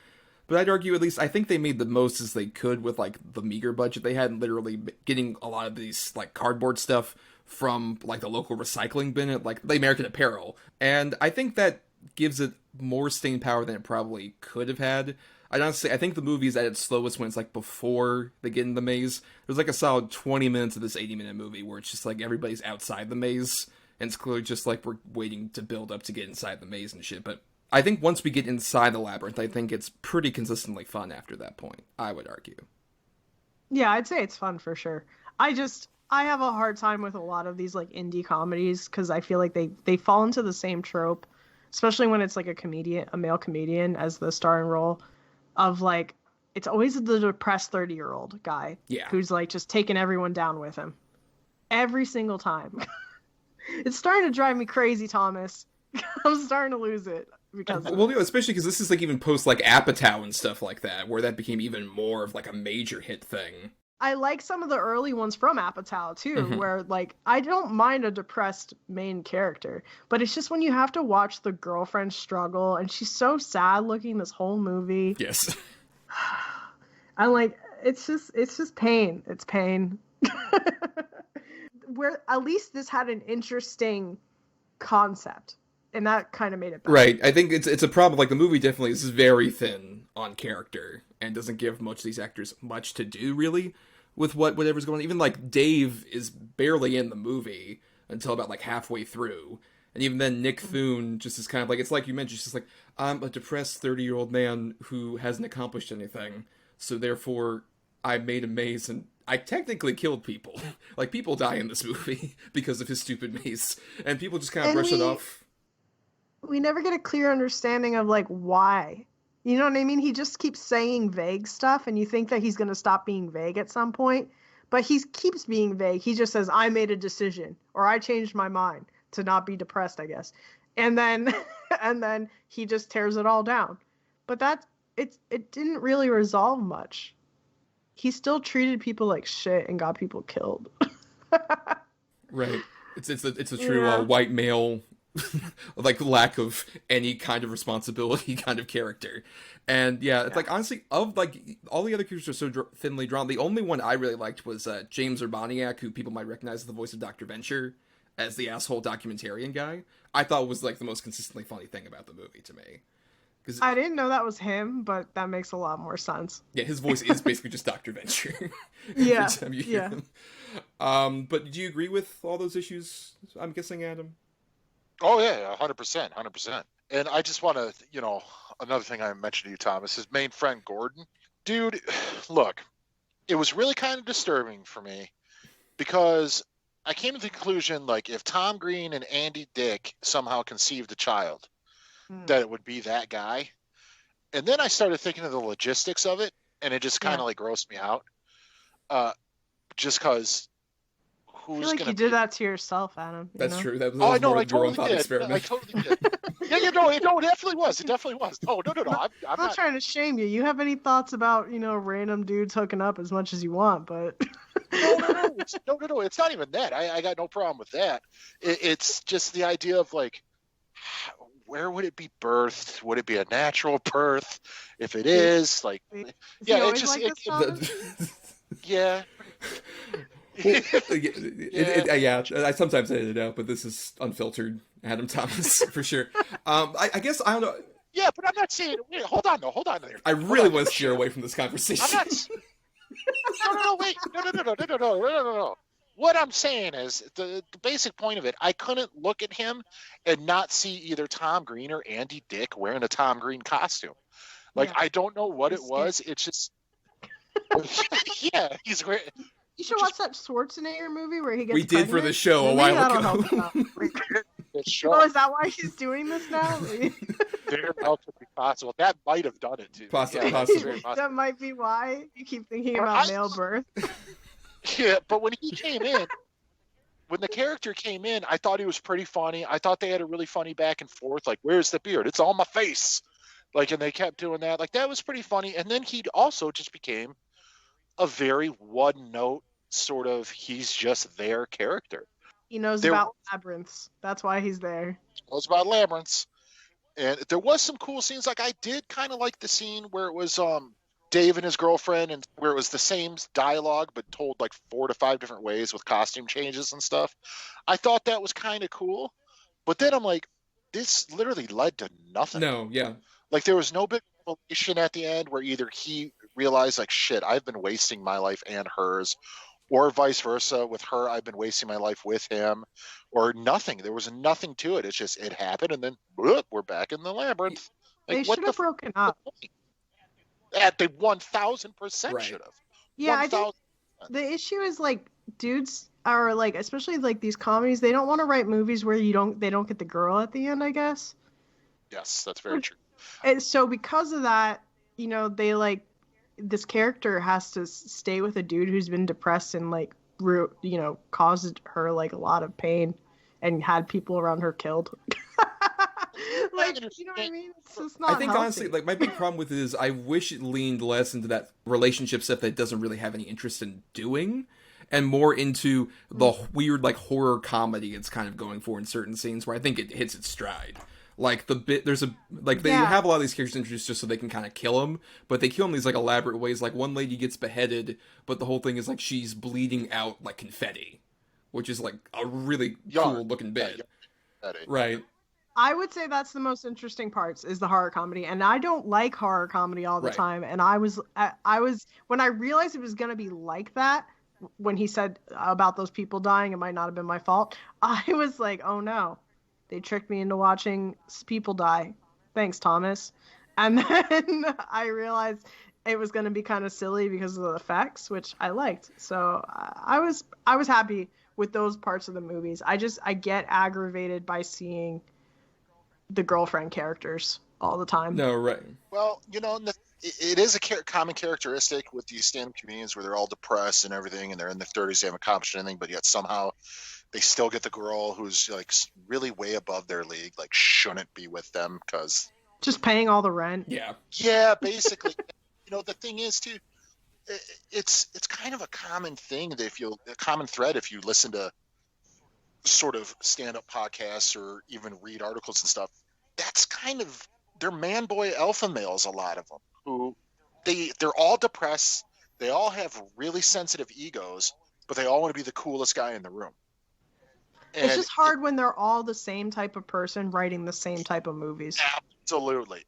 But I'd argue, at least, I think they made the most as they could with, like, the meager budget they had, and literally getting a lot of these, like, cardboard stuff from, like, the local recycling bin at, like, the American Apparel. And I think that gives it more staying power than it probably could have had. I think the movie is at its slowest when it's, like, before they get in the maze. There's, like, a solid 20 minutes of this 80-minute movie where it's just, like, everybody's outside the maze, and it's clearly just, like, we're waiting to build up to get inside the maze and shit, but I think once we get inside the labyrinth, I think it's pretty consistently fun after that point, I would argue. Yeah, I'd say it's fun for sure. I have a hard time with a lot of these like indie comedies because I feel like they fall into the same trope, especially when it's like a male comedian as the starring role of like, it's always the depressed 30-year-old guy who's like just taking everyone down with him every single time. It's starting to drive me crazy, Thomas. I'm starting to lose it. Well, especially because this is like even post like Apatow and stuff like that, where that became even more of like a major hit thing. I like some of the early ones from Apatow too, where like I don't mind a depressed main character, but it's just when you have to watch the girlfriend struggle and she's so sad looking this whole movie. Yes. I'm like, it's just pain. It's pain. Where at least this had an interesting concept. And that kind of made it better. Right. I think it's a problem. Like, the movie definitely is very thin on character and doesn't give much of these actors much to do, really, with whatever's going on. Even, like, Dave is barely in the movie until about, like, halfway through. And even then, Nick Thune just is kind of like, it's like you mentioned, it's just like, I'm a depressed 30-year-old man who hasn't accomplished anything, so therefore I made a maze and I technically killed people. Like, people die in this movie because of his stupid maze. And people just kind of brush it off. We never get a clear understanding of like why. You know what I mean? He just keeps saying vague stuff and you think that he's going to stop being vague at some point, but he keeps being vague. He just says, I made a decision or I changed my mind to not be depressed, I guess. And then and then he just tears it all down. But it didn't really resolve much. He still treated people like shit and got people killed. Right. It's a true white male like lack of any kind of responsibility kind of character. And it's like, honestly, of like all the other characters are so thinly drawn, the only one I really liked was James Urbaniak, who people might recognize as the voice of Dr. Venture as the asshole documentarian guy. I thought was like the most consistently funny thing about the movie to me. I didn't know that was him, but that makes a lot more sense. Yeah, his voice is basically just Dr. Venture. Yeah. But do you agree with all those issues, I'm guessing, Adam? Oh, yeah, 100%. And I just want to, another thing I mentioned to you, Thomas, his main friend, Gordon. Dude, look, it was really kind of disturbing for me because I came to the conclusion, like, if Tom Green and Andy Dick somehow conceived a child, that it would be that guy. And then I started thinking of the logistics of it, and it just kind of, like, grossed me out. Just because... I feel like you did that to yourself, Adam. That's true. That was I know. I totally did. I totally did. It definitely was. It definitely was. Oh, no. I'm not trying to shame you. You have any thoughts about, random dudes hooking up as much as you want, but... No. It's not even that. I got no problem with that. It's just the idea of like, where would it be birthed? Would it be a natural birth? If it is, like, yeah, it just yeah. Yeah, I sometimes edit it out, but this is unfiltered Adam Thomas for sure. I guess I don't know. Yeah, but I'm not saying. Wait, hold on there. I really want to steer away from this conversation. I'm not. No, wait, no. What I'm saying is the basic point of it. I couldn't look at him and not see either Tom Green or Andy Dick wearing a Tom Green costume. Like, I don't know what it was. It's just, yeah, he's great. You should watch that Schwarzenegger movie where he gets. We did for the show a while ago. Oh, is that why he's doing this now? Very well could be possible. That might have done it too. Possibly. That might be why you keep thinking about male birth. Yeah, but when he came in, when the character came in, I thought he was pretty funny. I thought they had a really funny back and forth. Like, where's the beard? It's on my face. Like, and they kept doing that. Like, that was pretty funny. And then he also just became a very one-note sort of he's just their character. He knows about labyrinths. That's why he's there. He knows about labyrinths. And there was some cool scenes. Like, I did kind of like the scene where it was Dave and his girlfriend, and where it was the same dialogue but told like 4 to 5 different ways with costume changes and stuff. I thought that was kind of cool. But then I'm like, this literally led to nothing. No, yeah. Like, there was no big revelation at the end where either he realized, like, shit, I've been wasting my life and hers, or vice versa. With her, I've been wasting my life with him, or nothing. There was nothing to it. It's just, it happened, and then whoop, we're back in the labyrinth. Like, they should have broken up. At the 1,000% should have. Yeah, I think the issue is, like, dudes are, like, especially, like, these comedies, they don't want to write movies where they don't get the girl at the end, I guess. Yes, that's very true. And so because of that, you know, they, like, this character has to stay with a dude who's been depressed and, like, you know, caused her, like, a lot of pain and had people around her killed. Like, you know what I mean? It's just not healthy. Honestly, like, my big problem with it is I wish it leaned less into that relationship stuff that it doesn't really have any interest in doing, and more into the weird, like, horror comedy it's kind of going for in certain scenes where I think it hits its stride. Like, they have a lot of these characters introduced just so they can kind of kill them, but they kill them in these, like, elaborate ways. Like, one lady gets beheaded, but the whole thing is, like, she's bleeding out like confetti, which is, like, a really cool looking bit. Right. I would say that's the most interesting parts is the horror comedy, and I don't like horror comedy all the time. And I was when I realized it was going to be like that, when he said about those people dying, it might not have been my fault. I was like, oh no, they tricked me into watching people die. Thanks, Thomas. And then I realized it was going to be kind of silly because of the effects, which I liked. So I was happy with those parts of the movies. I get aggravated by seeing the girlfriend characters all the time. No, right. Well, you know, it is a common characteristic with these stand-up comedians where they're all depressed and everything, and they're in their 30s, they haven't accomplished anything, but yet somehow they still get the girl who's, like, really way above their league, like, shouldn't be with them because... just paying all the rent. Yeah. Yeah, basically. You know, the thing is, too, it's kind of a common thing that a common thread if you listen to sort of stand-up podcasts or even read articles and stuff. That's kind of, they're man boy alpha males, a lot of them, who they're all depressed, they all have really sensitive egos, but they all want to be the coolest guy in the room. And it's just hard when they're all the same type of person writing the same type of movies. Absolutely.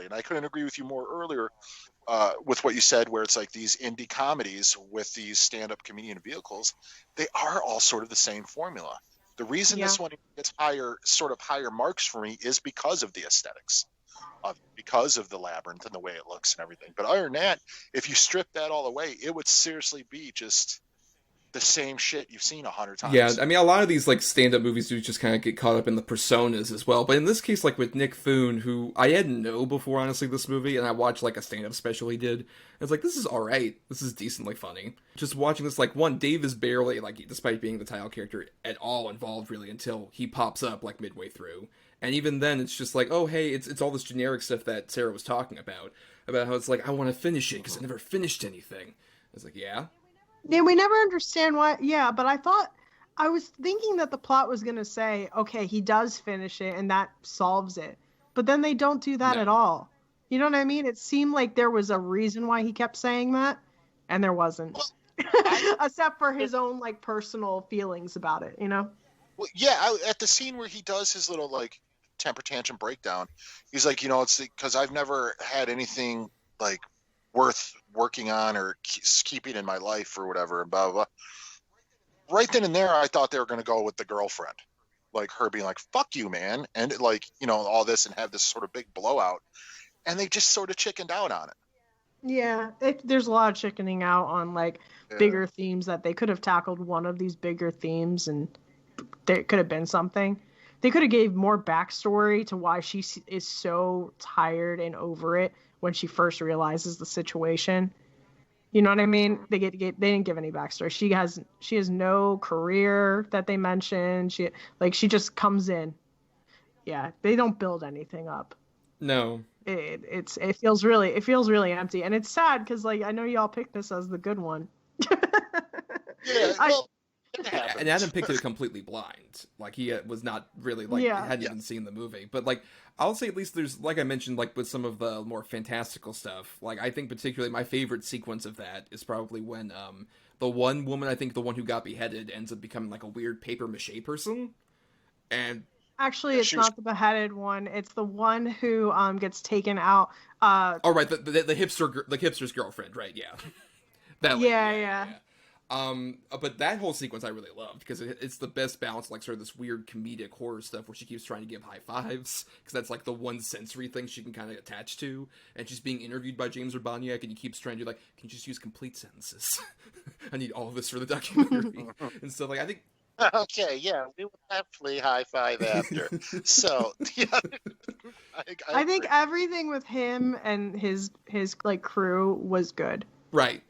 And I couldn't agree with you more earlier with what you said, where it's like these indie comedies with these stand-up comedian vehicles, they are all sort of the same formula. The reason this one gets higher marks for me is because of the aesthetics, because of the labyrinth and the way it looks and everything. But other than that, if you strip that all away, it would seriously be just the same shit you've seen 100 times. Yeah, I mean, a lot of these, like, stand-up movies do just kind of get caught up in the personas as well. But in this case, like, with Nick Thune, who I hadn't known before, honestly, this movie, and I watched, like, a stand-up special he did. I was like, this is alright. This is decently funny. Just watching this, like, Dave is barely, like, despite being the title character, at all involved, really, until he pops up, like, midway through. And even then, it's just like, oh, hey, it's all this generic stuff that Sarah was talking about how it's like, I want to finish it, because I never finished anything. I was like, yeah? Yeah, we never understand why. Yeah, but I was thinking that the plot was going to say, okay, he does finish it and that solves it. But then they don't do that at all. You know what I mean? It seemed like there was a reason why he kept saying that, and there wasn't. Except for his own like personal feelings about it, you know? Well, yeah, at the scene where he does his little like temper tantrum breakdown, he's like, it's because I've never had anything like worth working on or keeping in my life or whatever, and blah, blah, blah. Right then and there, I thought they were going to go with the girlfriend, like her being like, fuck you, man. And like, all this and have this sort of big blowout. And they just sort of chickened out on it. Yeah, there's a lot of chickening out on like bigger themes that they could have tackled one of these bigger themes and there could have been something. They could have gave more backstory to why she is so tired and over it when she first realizes the situation. You know what I mean? They didn't give any backstory. She has no career that they mentioned. She just comes in. Yeah, they don't build anything up. No. It feels really empty, and it's sad because like I know y'all picked this as the good one. Yeah, well, and Adam picked it completely blind. Like he was not really hadn't even seen the movie. But like I'll say at least there's like I mentioned like with some of the more fantastical stuff. Like I think particularly my favorite sequence of that is probably when the one woman, I think the one who got beheaded, ends up becoming like a weird paper mache person, and. Actually, it's not the beheaded one. It's the one who gets taken out. Oh right, the hipster's girlfriend, right? Yeah. That lady, yeah. But that whole sequence I really loved because it's the best balance, like sort of this weird comedic horror stuff where she keeps trying to give high fives because that's like the one sensory thing she can kind of attach to, and she's being interviewed by James Urbaniak, and he keeps trying to like, can you just use complete sentences? I need all of this for the documentary, and so like I think. Okay, yeah, we will definitely high five after. So, yeah, I think everything with him and his like crew was good. Right.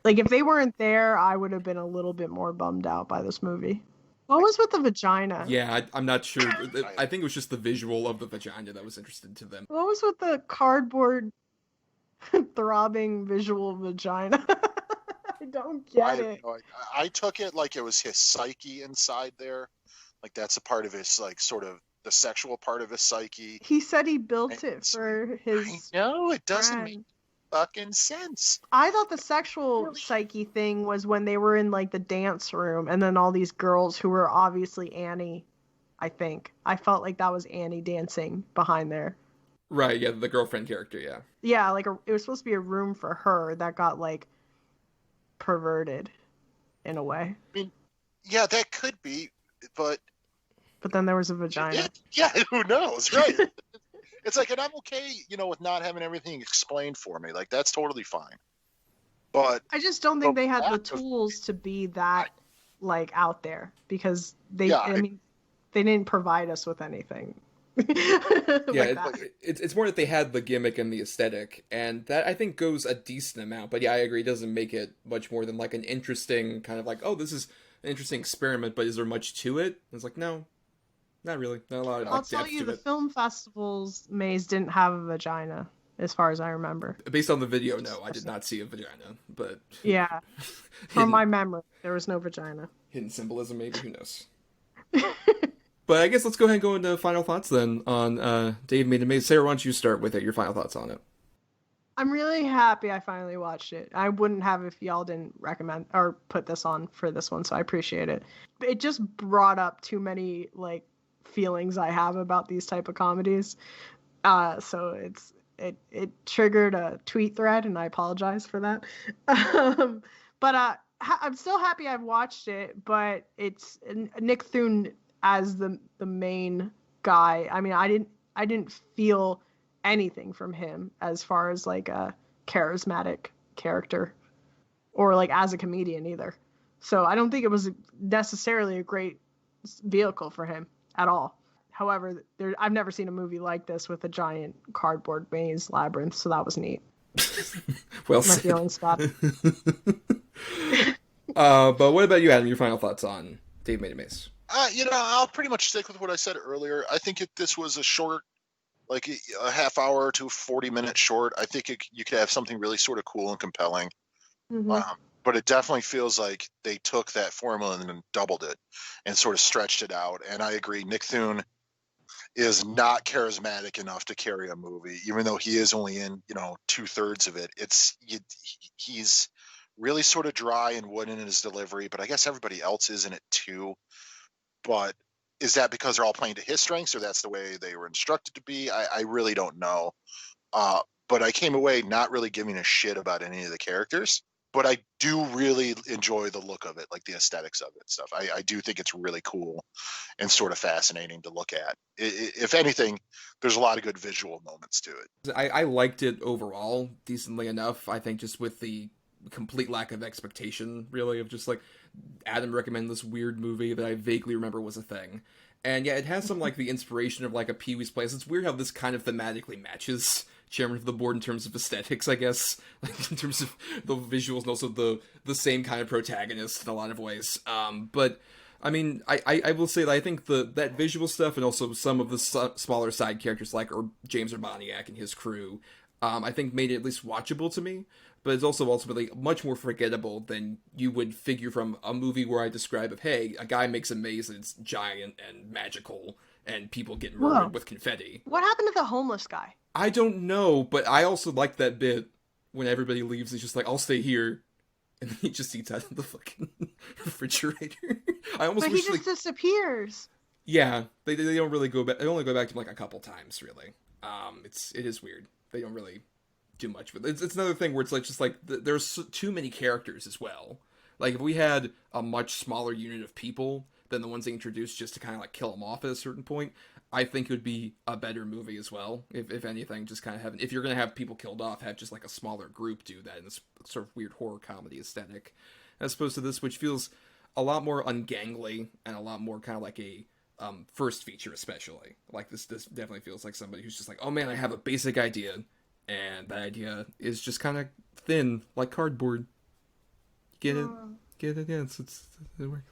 Like if they weren't there, I would have been a little bit more bummed out by this movie. What was with the vagina? Yeah, I'm not sure. I think it was just the visual of the vagina that was interesting to them. What was with the cardboard throbbing visual vagina? I don't get it. I took it like it was his psyche inside there. Like that's a part of his, like, sort of the sexual part of his psyche. He said he built it for his. No, it doesn't make fucking sense. I thought the sexual psyche thing was when they were in like the dance room and then all these girls who were obviously Annie, I think. I felt like that was Annie dancing behind there. Right, yeah, the girlfriend character, yeah. Yeah, like it was supposed to be a room for her that got like perverted in a way. I mean, yeah, that could be, but then there was a vagina. Yeah, who knows, right? It's like, and I'm okay, with not having everything explained for me. Like that's totally fine. But I just don't think they had the tools to be that like out there because they didn't provide us with anything. It's more that they had the gimmick and the aesthetic, and that I think goes a decent amount. But yeah, I agree, it doesn't make it much more than like an interesting kind of like, oh, this is an interesting experiment, but is there much to it? And it's like, no, not really. Not a lot of. I'll tell you, the film festivals maze didn't have a vagina, as far as I remember. Based on the video, no, I did not see a vagina, but yeah, from my memory, there was no vagina. Hidden symbolism, maybe, who knows. But I guess let's go ahead and go into final thoughts then on Dave Made a Maze. Sarah, why don't you start with your final thoughts on it? I'm really happy I finally watched it. I wouldn't have if y'all didn't recommend or put this on for this one, so I appreciate it. It just brought up too many like feelings I have about these type of comedies. So it triggered a tweet thread, and I apologize for that. But I'm still happy I've watched it, but it's Nick Thune as the main guy. I mean, I didn't feel anything from him as far as like a charismatic character or like as a comedian either. So I don't think it was necessarily a great vehicle for him at all. However, I've never seen a movie like this with a giant cardboard maze labyrinth, so that was neat. Well my feelings about it. But what about you, Adam? Your final thoughts on Dave Made a Maze? I'll pretty much stick with what I said earlier. I think if this was a short, like a half hour to 40-minute short, I think you could have something really sort of cool and compelling. Mm-hmm. but it definitely feels like they took that formula and then doubled it and sort of stretched it out. And I agree, Nick Thune is not charismatic enough to carry a movie, even though he is only in 2/3 of it. He's really sort of dry and wooden in his delivery, but I guess everybody else is in it too. But is that because they're all playing to his strengths, or that's the way they were instructed to be? I really don't know. But I came away not really giving a shit about any of the characters. But I do really enjoy the look of it, like the aesthetics of it and stuff. I do think it's really cool and sort of fascinating to look at. If anything, there's a lot of good visual moments to it. I liked it overall decently enough. I think just with the complete lack of expectation, really, of just like Adam recommended this weird movie that I vaguely remember was a thing. And yeah, it has some like the inspiration of like a Pee-wee's Place. It's weird how this kind of thematically matches Chairman of the Board in terms of aesthetics, I guess, like in terms of the visuals and also the same kind of protagonist in a lot of ways. But I mean, I will say that I think that visual stuff and also some of the smaller side characters like James Urbaniak and his crew, I think made it at least watchable to me. But it's also ultimately much more forgettable than you would figure from a movie where I describe of, hey, a guy makes a maze and it's giant and magical and people get murdered with confetti. What happened to the homeless guy? I don't know, but I also like that bit when everybody leaves. He's just like, I'll stay here. And then he just eats out of the fucking refrigerator. But he just disappears. Yeah, they don't really go back. They only go back to him like a couple times, really. It is weird. They don't really do much with it. It's another thing where it's like just like there's too many characters as well. Like if we had a much smaller unit of people than the ones they introduced just to kind of like kill them off at a certain point, I think it would be a better movie as well. If anything, just kind of if you're gonna have people killed off, have just like a smaller group do that in this sort of weird horror comedy aesthetic, as opposed to this, which feels a lot more ungangly and a lot more kind of like a first feature, especially. Like this definitely feels like somebody who's just like, oh man, I have a basic idea. And that idea is just kind of thin, like cardboard. Get it? Get it? Yeah, it works.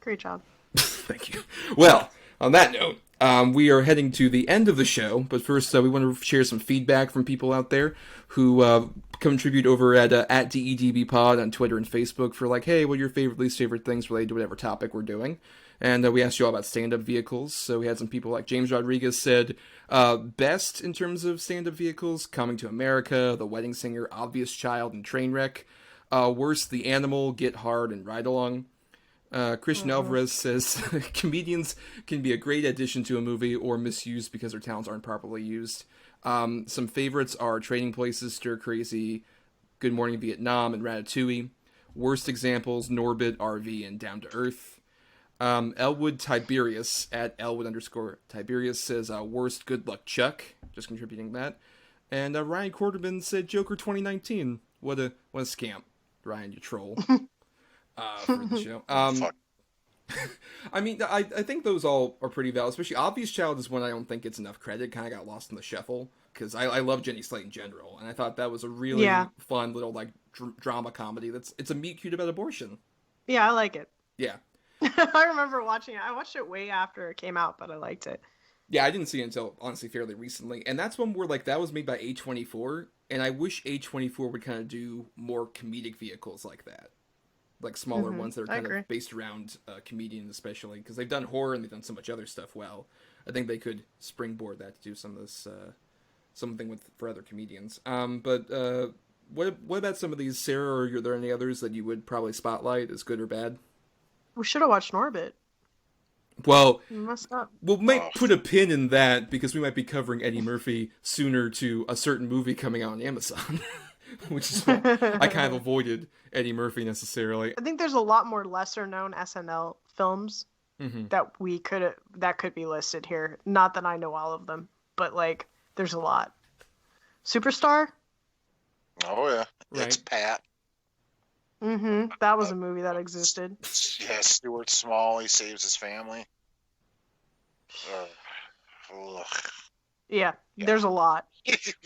Great job. Thank you. Well, on that note, we are heading to the end of the show, but first we want to share some feedback from people out there who contribute over at DEDBpod on Twitter and Facebook for like, hey, what are your favorite, least favorite things related to whatever topic we're doing? And we asked you all about stand-up vehicles, so we had some people like James Rodriguez said, best in terms of stand-up vehicles, Coming to America, The Wedding Singer, Obvious Child, and Trainwreck. Worst, The Animal, Get Hard, and Ride Along. Christian Alvarez says, comedians can be a great addition to a movie or misused because their talents aren't properly used. Some favorites are Trading Places, Stir Crazy, Good Morning Vietnam, and Ratatouille. Worst examples, Norbit, RV, and Down to Earth. Elwood Tiberius at Elwood_Tiberius says, worst Good Luck Chuck, just contributing that. And Ryan Quarterman said Joker 2019. What a scamp, Ryan, you troll. For the show. I mean, I think those all are pretty valid, especially Obvious Child is one I don't think gets enough credit, kind of got lost in the shuffle, because I love Jenny Slate in general, and I thought that was a really fun little like drama comedy it's a meet cute about abortion. Yeah, I like it. Yeah. I remember watching it. I watched it way after it came out, but I liked it. Yeah, I didn't see it until, honestly, fairly recently. And that's one where, like, that was made by A24, and I wish A24 would kind of do more comedic vehicles like that. Like, smaller ones that are kind of based around comedians, especially, because they've done horror and they've done so much other stuff well. I think they could springboard that to do some of this, something for other comedians. But what about some of these, Sarah, or are there any others that you would probably spotlight as good or bad? We should have watched Norbit. Well, we'll put a pin in that because we might be covering Eddie Murphy sooner to a certain movie coming out on Amazon, which is why I kind of avoided Eddie Murphy necessarily. I think there's a lot more lesser known SNL films that could be listed here. Not that I know all of them, but like there's a lot. Superstar? Oh yeah, it's Pat. That was a movie that existed. Yeah, Stuart Small, he saves his family. Yeah, there's a lot.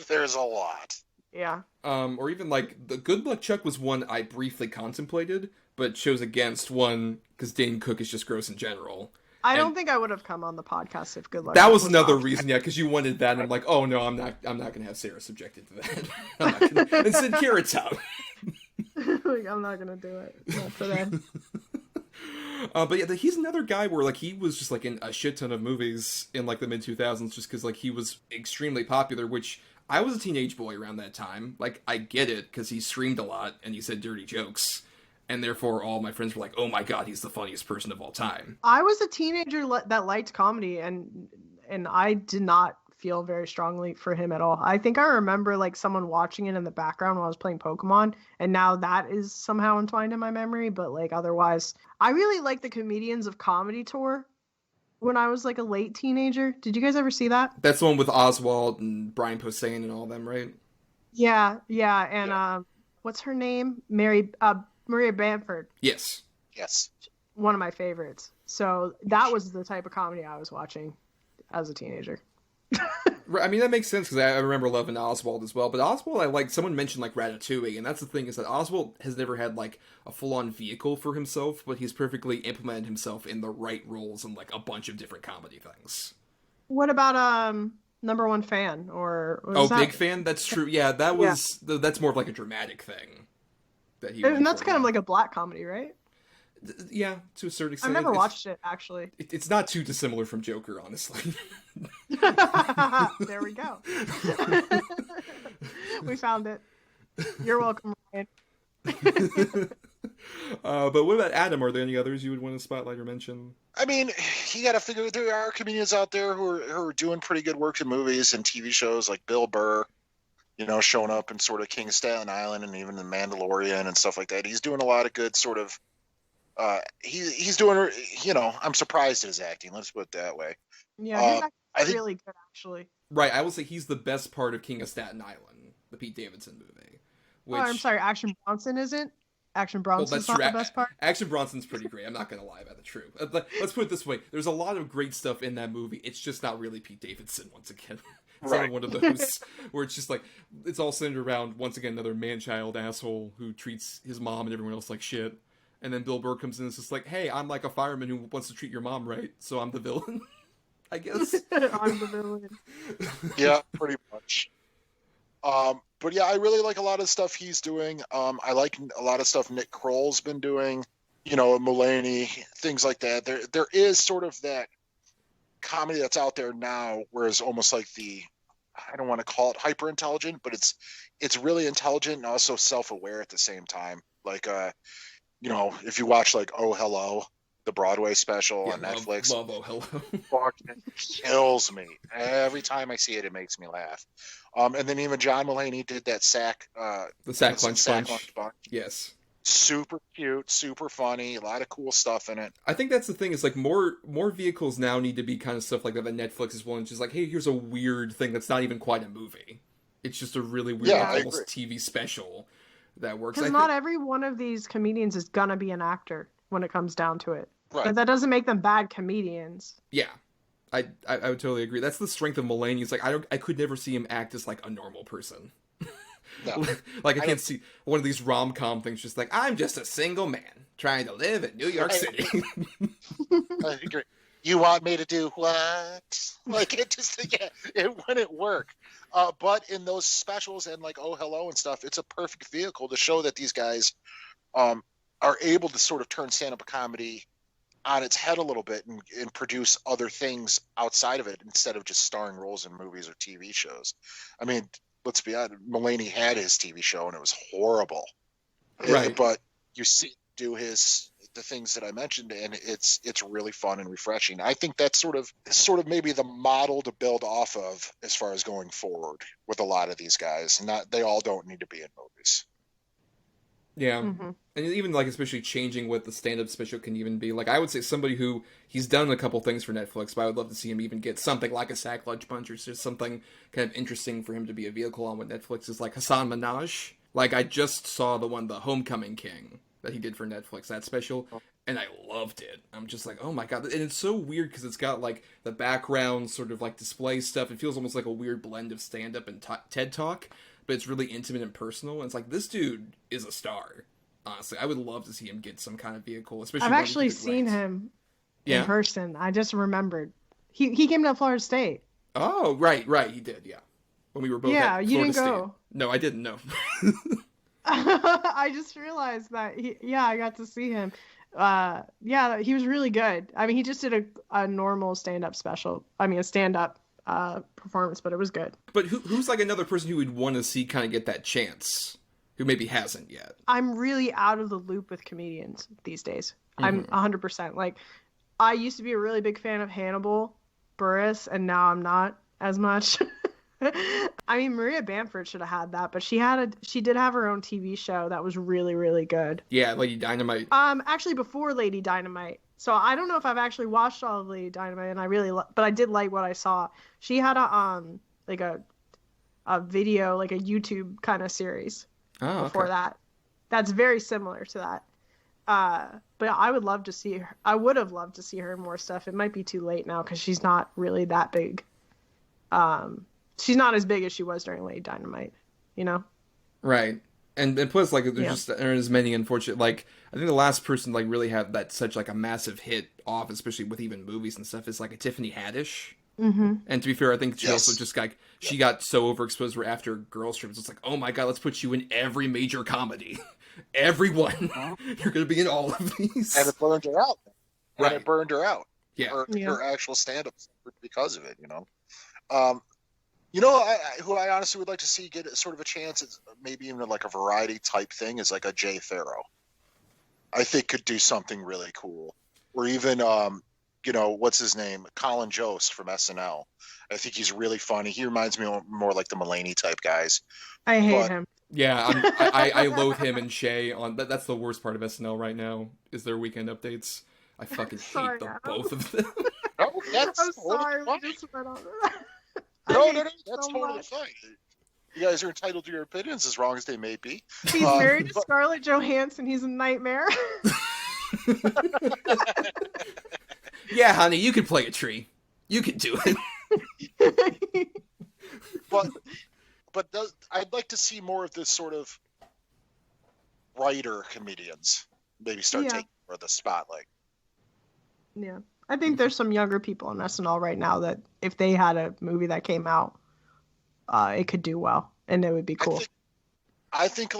There's a lot. Yeah. Or even like the Good Luck Chuck was one I briefly contemplated, but chose against one because Dane Cook is just gross in general. I don't think I would have come on the podcast if Good Luck. That was another reason, yeah, because you wanted that, and I'm like, oh no, I'm not gonna have Sarah subjected to that. I'm not gonna, and send Carrots out. Like, I'm not gonna do it. Not today. But yeah, he's another guy where like he was just like in a shit ton of movies in like the mid 2000s, just because like he was extremely popular. Which I was a teenage boy around that time. Like I get it because he screamed a lot and he said dirty jokes, and therefore all my friends were like, "Oh my god, he's the funniest person of all time." I was a teenager that liked comedy, and I did not feel very strongly for him at all. I think I remember like someone watching it in the background while I was playing Pokemon, and now that is somehow entwined in my memory, but like otherwise I really like the Comedians of Comedy tour when I was like a late teenager. Did you guys ever see that? That's the one with Oswald and Brian Posehn and all them, right? Yeah, and what's her name? Maria Bamford. Yes. One of my favorites. So that was the type of comedy I was watching as a teenager. I mean, that makes sense because I remember loving Oswald as well. But Oswald, someone mentioned like Ratatouille, and that's the thing is that Oswald has never had like a full-on vehicle for himself, but he's perfectly implemented himself in the right roles in like a bunch of different comedy things. What about Number One Fan or Big Fan? That's true. Yeah, that's more of like a dramatic thing that he. And that's kind of like a black comedy, right? Yeah, to a certain extent. I've never watched it, actually. It's not too dissimilar from Joker, honestly. There we go. We found it. You're welcome, Ryan. But what about Adam? Are there any others you would want to spotlight or mention? I mean, you got to figure there are comedians out there who are doing pretty good work in movies and TV shows, like Bill Burr, showing up in sort of King of Staten Island and even The Mandalorian and stuff like that. He's doing a lot of good sort of. He's doing, I'm surprised at his acting. Let's put it that way. Yeah, he's really good, actually. Right, I will say he's the best part of King of Staten Island, the Pete Davidson movie. Which... Oh, I'm sorry, Action Bronson isn't? Action Bronson's not the best part? Action Bronson's pretty great. I'm not going to lie about the truth. Let's put it this way. There's a lot of great stuff in that movie. It's just not really Pete Davidson, once again. It's not one of those where it's just like, it's all centered around, once again, another man-child asshole who treats his mom and everyone else like shit. And then Bill Burr comes in and is just like, hey, I'm like a fireman who wants to treat your mom right, so I'm the villain, I guess. I'm the villain. Yeah, pretty much. But yeah, I really like a lot of stuff he's doing. I like a lot of stuff Nick Kroll's been doing, Mulaney, things like that. There is sort of that comedy that's out there now, where it's almost like I don't want to call it hyper intelligent, but it's really intelligent and also self-aware at the same time. Like, if you watch like Oh Hello, the Broadway special on Netflix, love Oh Hello, fucking kills me every time I see it. It makes me laugh. And then even John Mulaney did that the Sack Lunch Bunch. Yes, super cute, super funny, a lot of cool stuff in it. I think that's the thing is like more vehicles now need to be kind of stuff like that. Netflix is one, just like, hey, here's a weird thing that's not even quite a movie. It's just a really weird, almost TV special. That works. Because not every one of these comedians is gonna be an actor when it comes down to it. Right. But that doesn't make them bad comedians. Yeah, I would totally agree. That's the strength of Mulaney. It's like I could never see him act as like a normal person. No. Like I can't see one of these rom-com things just like, I'm just a single man trying to live in New York City. I agree. You want me to do what? Like it wouldn't work. But in those specials and like Oh Hello and stuff, it's a perfect vehicle to show that these guys are able to sort of turn stand-up comedy on its head a little bit and produce other things outside of it instead of just starring roles in movies or TV shows. I mean, let's be honest, Mulaney had his TV show and it was horrible. Right. But you see do the things that I mentioned, and it's really fun and refreshing. I think that's sort of maybe the model to build off of as far as going forward with a lot of these guys. They all don't need to be in movies. Yeah. Mm-hmm. And even like especially changing what the stand-up special can even be. Like I would say somebody who he's done a couple things for Netflix, but I would love to see him even get something like a Sack Lunch Bunch or just something kind of interesting for him to be a vehicle on with Netflix is like Hassan Minhaj. Like I just saw the Homecoming King that he did for Netflix, that special, and I loved it. I'm just like, oh my god. And it's so weird because it's got like the background sort of like display stuff. It feels almost like a weird blend of stand-up and TED Talk, but it's really intimate and personal. And it's like, this dude is a star. Honestly, I would love to see him get some kind of vehicle. Especially I've actually seen him in person. I just remembered. He came to Florida State. Oh, right. He did, yeah. When we were both at Florida you didn't State. go. No, I didn't, no. I just realized that I got to see him. Yeah, he was really good. I mean, he just did a normal stand-up special. I mean, a stand-up performance, but it was good. But who's like another person who would want to see kind of get that chance, who maybe hasn't yet? I'm really out of the loop with comedians these days. I'm 100%. Like, I used to be a really big fan of Hannibal Buress, and now I'm not as much. I mean, Maria Bamford should have had that, but she did have her own TV show that was really, really good. Yeah, Lady Dynamite. Actually, before Lady Dynamite. So I don't know if I've actually watched all of Lady Dynamite, and but I did like what I saw. She had a video, like a YouTube kind of series before that. That's very similar to that. But I would love to see her. I would have loved to see her in more stuff. It might be too late now because she's not really that big. She's not as big as she was during Lady Dynamite, you know? Right. And plus, like, there aren't as many, unfortunate. Like, I think the last person, like, really had that such, like, a massive hit off, especially with even movies and stuff, is, like, a Tiffany Haddish. Mm-hmm. And to be fair, I think she also just got, she got so overexposed where after Girls Trip, it's like, oh my god, let's put you in every major comedy. Everyone. You're going to be in all of these. And it burned her out. Right. And it burned her out. Yeah. Her actual stand-up because of it, you know? You know, who I honestly would like to see get sort of a chance, it's maybe even like a variety type thing, is like a Jay Farrow. I think could do something really cool. Or even, you know, what's his name? Colin Jost from SNL. I think he's really funny. He reminds me more like the Mulaney type guys. I hate him. Yeah, I loathe him and Shay on. That's the worst part of SNL right now, is their weekend updates. I fucking hate both of them. Oh, that's I'm sorry. We just went on that. No, that's totally fine. You guys are entitled to your opinions as wrong as they may be. He's married to Scarlett Johansson. He's a nightmare. Yeah, honey, you can play a tree. You can do it. But I'd like to see more of this sort of writer comedians maybe start taking more of the spotlight. Yeah. I think there's some younger people on SNL right now that if they had a movie that came out, it could do well and it would be cool. I think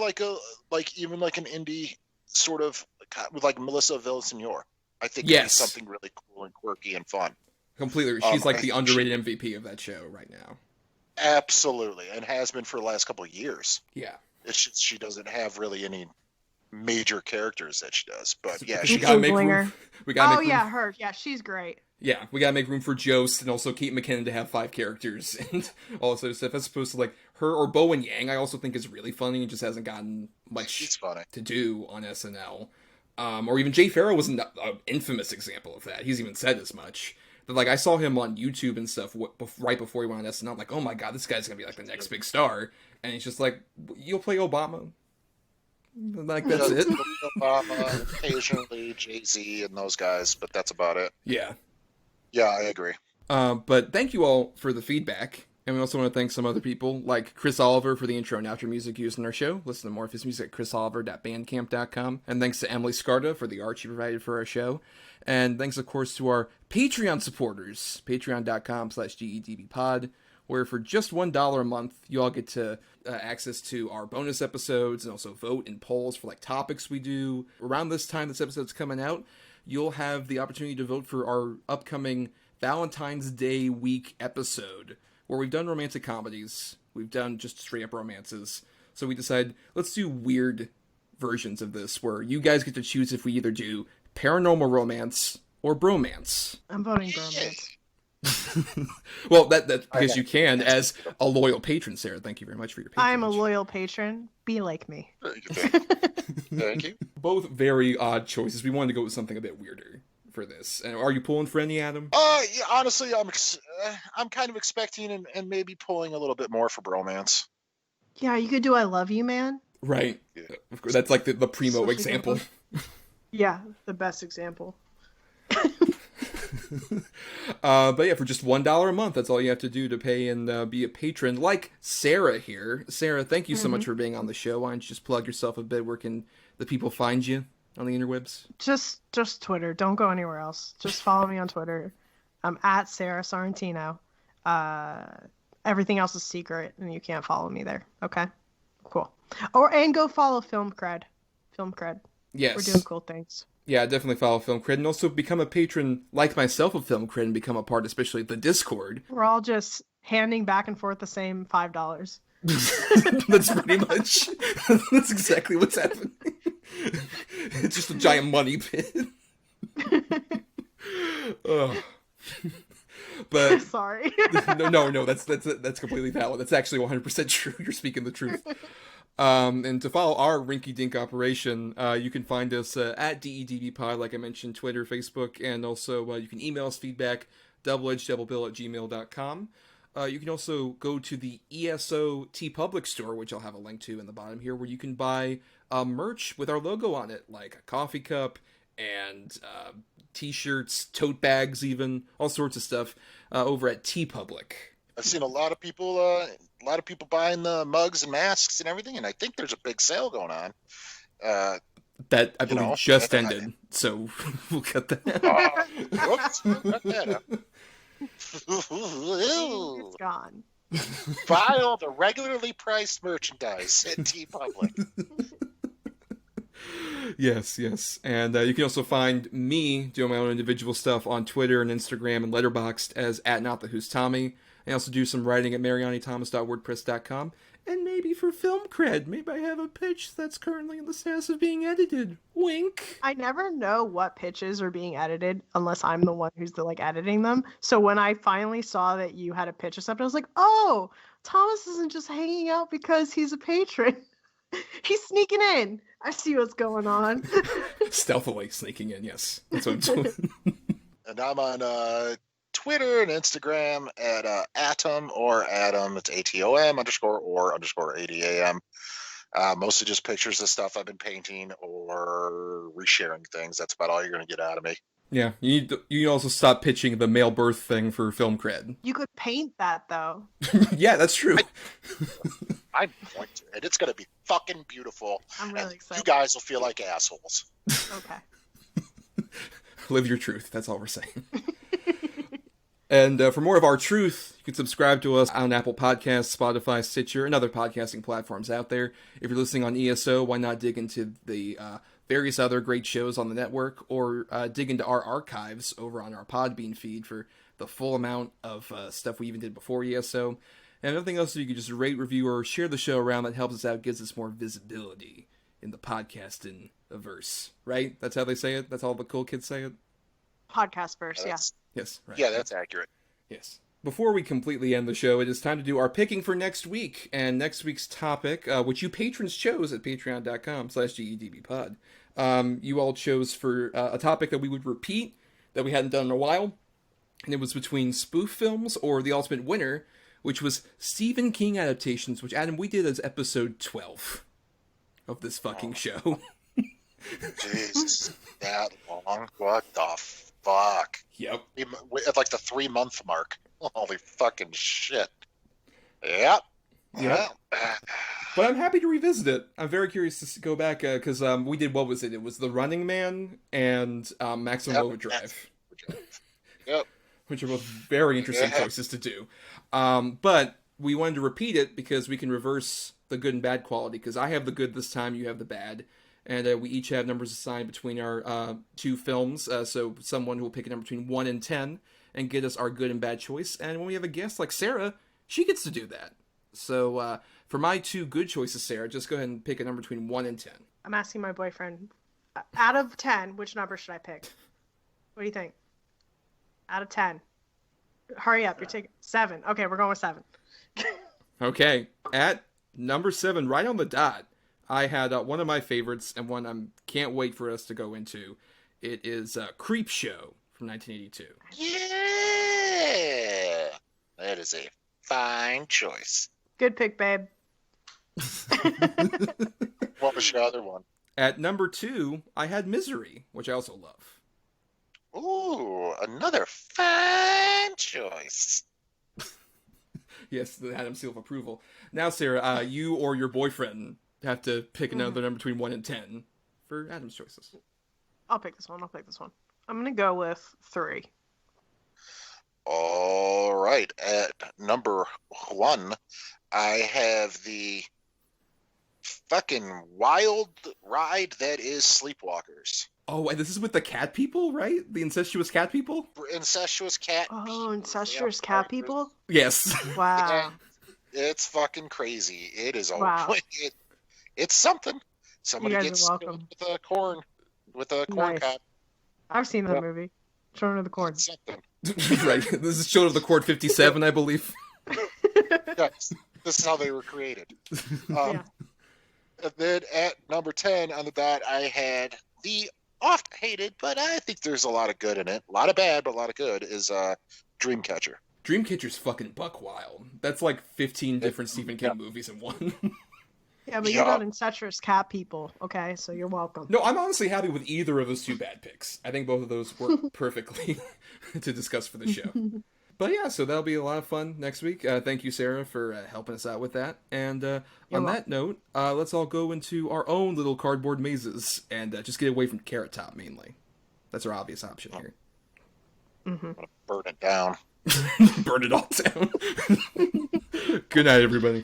even like an indie sort of with like Melissa Villaseñor. I think it'd be something really cool and quirky and fun. Completely. She's like the underrated MVP of that show right now. Absolutely, and has been for the last couple of years. Yeah. It's just, she doesn't have really any major characters that she does, but yeah, we gotta make room. Her. Yeah, she's great. Yeah, we gotta make room for Jost and also Kate McKinnon to have 5 characters and all this other stuff, as opposed to like her or Bowen Yang. I also think is really funny and just hasn't gotten much to do on SNL. Or even Jay Farrow was an infamous example of that. He's even said as much. But like I saw him on YouTube and stuff right before he went on SNL. I'm like, oh my god, this guy's gonna be like the next big star. And he's just like, you'll play Obama. Like that's it. Obama, occasionally Jay-Z and those guys, but that's about it. Yeah. Yeah, I agree. But thank you all for the feedback. And we also want to thank some other people, like Chris Oliver for the intro and outro music used in our show. Listen to more of his music at chrisoliver.bandcamp.com. And thanks to Emily Scarda for the art she provided for our show. And thanks, of course, to our Patreon supporters, patreon.com/GEDBpod, where for just $1 a month, you all get to access to our bonus episodes and also vote in polls for like topics we do. Around this time this episode's coming out, you'll have the opportunity to vote for our upcoming Valentine's Day week episode, where we've done romantic comedies, we've done just straight up romances. So we decided, let's do weird versions of this, where you guys get to choose if we either do paranormal romance or bromance. I'm voting bromance. Well, that's because you can, as a loyal patron, Sarah. Thank you very much for your patronage. I'm a loyal patron. Be like me. Thank you. Both very odd choices. We wanted to go with something a bit weirder for this. And are you pulling for any, Adam? Yeah, honestly, I'm kind of expecting and maybe pulling a little bit more for bromance. Yeah, you could do I Love You, Man. Right. Yeah. Of course, that's like the primo example. Yeah, the best example. But yeah, for just $1 a month, that's all you have to do to pay and be a patron, like Sarah here. Sarah, thank you so much for being on the show. Why don't you just plug yourself a bit? Where can the people find you on the interwebs? Just Twitter. Don't go anywhere else. Just follow me on Twitter. I'm at Sara Sorrentino. Everything else is secret, and you can't follow me there. Okay? Cool. And go follow Film Cred. Film Cred. Yes. We're doing cool things. Yeah, definitely follow Film Cred, and also become a patron like myself of Film Cred and become a part, especially of the Discord. We're all just handing back and forth the same $5. That's pretty much. That's exactly what's happening. It's just a giant money pit. Oh. But sorry. no, that's completely valid. That's actually 100% true. You're speaking the truth. And to follow our rinky dink operation, you can find us at DEDBpod, like I mentioned, Twitter, Facebook, and also you can email us feedback, doubleedgedoublebill@gmail.com. You can also go to the ESO TeePublic store, which I'll have a link to in the bottom here, where you can buy merch with our logo on it, like a coffee cup and t-shirts, tote bags, even all sorts of stuff over at TeePublic. I've seen a lot of people buying the mugs and masks and everything, and I think there's a big sale going on. That I believe just ended, so we'll cut that. Whoops, cut that up. It's gone. Buy all the regularly priced merchandise at TeePublic. Yes, and you can also find me doing my own individual stuff on Twitter and Instagram and Letterboxd as @NotTheWho'sTommy. I also do some writing at marianithomas.wordpress.com, and maybe for Film Cred, maybe I have a pitch that's currently in the status of being edited. Wink. I never know what pitches are being edited unless I'm the one who's editing them. So when I finally saw that you had a pitch or something, I was like, oh, Thomas isn't just hanging out because he's a patron. He's sneaking in. I see what's going on. Stealthily sneaking in, yes. That's what I'm doing. And I'm on Twitter and Instagram at Atom or Adam. It's ATOM _ ADAM. Mostly just pictures of stuff I've been painting or resharing things. That's about all you're going to get out of me. Yeah, you also stop pitching the male birth thing for Film Cred. You could paint that, though. Yeah, that's true. I'm going to, and it's going to be fucking beautiful. I'm really excited. You guys will feel like assholes. Okay. Live your truth. That's all we're saying. And for more of our truth, you can subscribe to us on Apple Podcasts, Spotify, Stitcher, and other podcasting platforms out there. If you're listening on ESO, why not dig into the various other great shows on the network, or dig into our archives over on our Podbean feed for the full amount of stuff we even did before ESO. And nothing else, you can just rate, review, or share the show around. That helps us out, gives us more visibility in the podcasting verse. Right? That's how they say it? That's how the cool kids say it? Podcast verse, yeah. Yes, right. Yeah, that's accurate. Yes. Before we completely end the show, it is time to do our picking for next week. And next week's topic, which you patrons chose at patreon.com/GEDBpod. You all chose for a topic that we would repeat, that we hadn't done in a while. And it was between spoof films or the ultimate winner, which was Stephen King adaptations, which, Adam, we did as episode 12 of this fucking show. Jesus, that long? What the fuck? Yep. At like the 3-month mark. Holy fucking shit. Yep. But I'm happy to revisit it. I'm very curious to go back, because we did, what was it? It was The Running Man and Maximum Overdrive. Yep. Which are both very interesting choices to do. But we wanted to repeat it because we can reverse the good and bad quality, because I have the good this time, you have the bad. And we each have numbers assigned between our two films, so someone who will pick a number between 1 and 10 and get us our good and bad choice. And when we have a guest like Sarah, she gets to do that. So for my two good choices, Sarah, just go ahead and pick a number between 1 and 10. I'm asking my boyfriend, out of 10, which number should I pick? What do you think? Out of 10. Hurry up, you're taking 7. Okay, we're going with 7. Okay, at number 7, right on the dot, I had one of my favorites, and one I can't wait for us to go into. It is Creep Show from 1982. Yeah! That is a fine choice. Good pick, babe. What was your other one? At number 2, I had Misery, which I also love. Ooh, another fine choice. Yes, the Adam seal of approval. Now, Sarah, you or your boyfriend have to pick another number between 1 and 10 for Adam's choices. I'll pick this one. I'm going to go with 3. All right. At number 1, I have the fucking wild ride that is Sleepwalkers. Oh, and this is with the cat people, right? The incestuous cat people? Incestuous cat. Oh, incestuous cat people? Yes. Wow. And it's fucking crazy. It is. Wow. It's something. Somebody You guys gets are welcome. with a corn Nice. cob. I've seen that movie. Children of the Corn. Something. Right. This is Children of the Corn 57, I believe. Yes. This is how they were created. Yeah. And then at number 10 on the dot, I had the oft hated, but I think there's a lot of good in it. A lot of bad, but a lot of good, is Dreamcatcher. Dreamcatcher's fucking buck wild. That's like 15 different Stephen King movies in one. Yeah, but you're not incestuous cat people, okay? So you're welcome. No, I'm honestly happy with either of those two bad picks. I think both of those work perfectly to discuss for the show. But yeah, so that'll be a lot of fun next week. Thank you, Sarah, for helping us out with that. And on that note, let's all go into our own little cardboard mazes and just get away from Carrot Top, mainly. That's our obvious option here. Mm-hmm. I'm gonna burn it down. Burn it all down. Good night, everybody.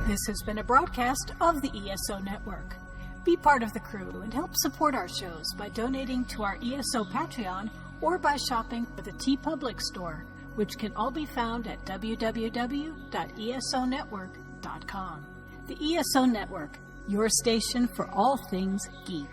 This has been a broadcast of the ESO Network. Be part of the crew and help support our shows by donating to our ESO Patreon or by shopping at the TeePublic store, which can all be found at www.esonetwork.com. The ESO Network, your station for all things geek.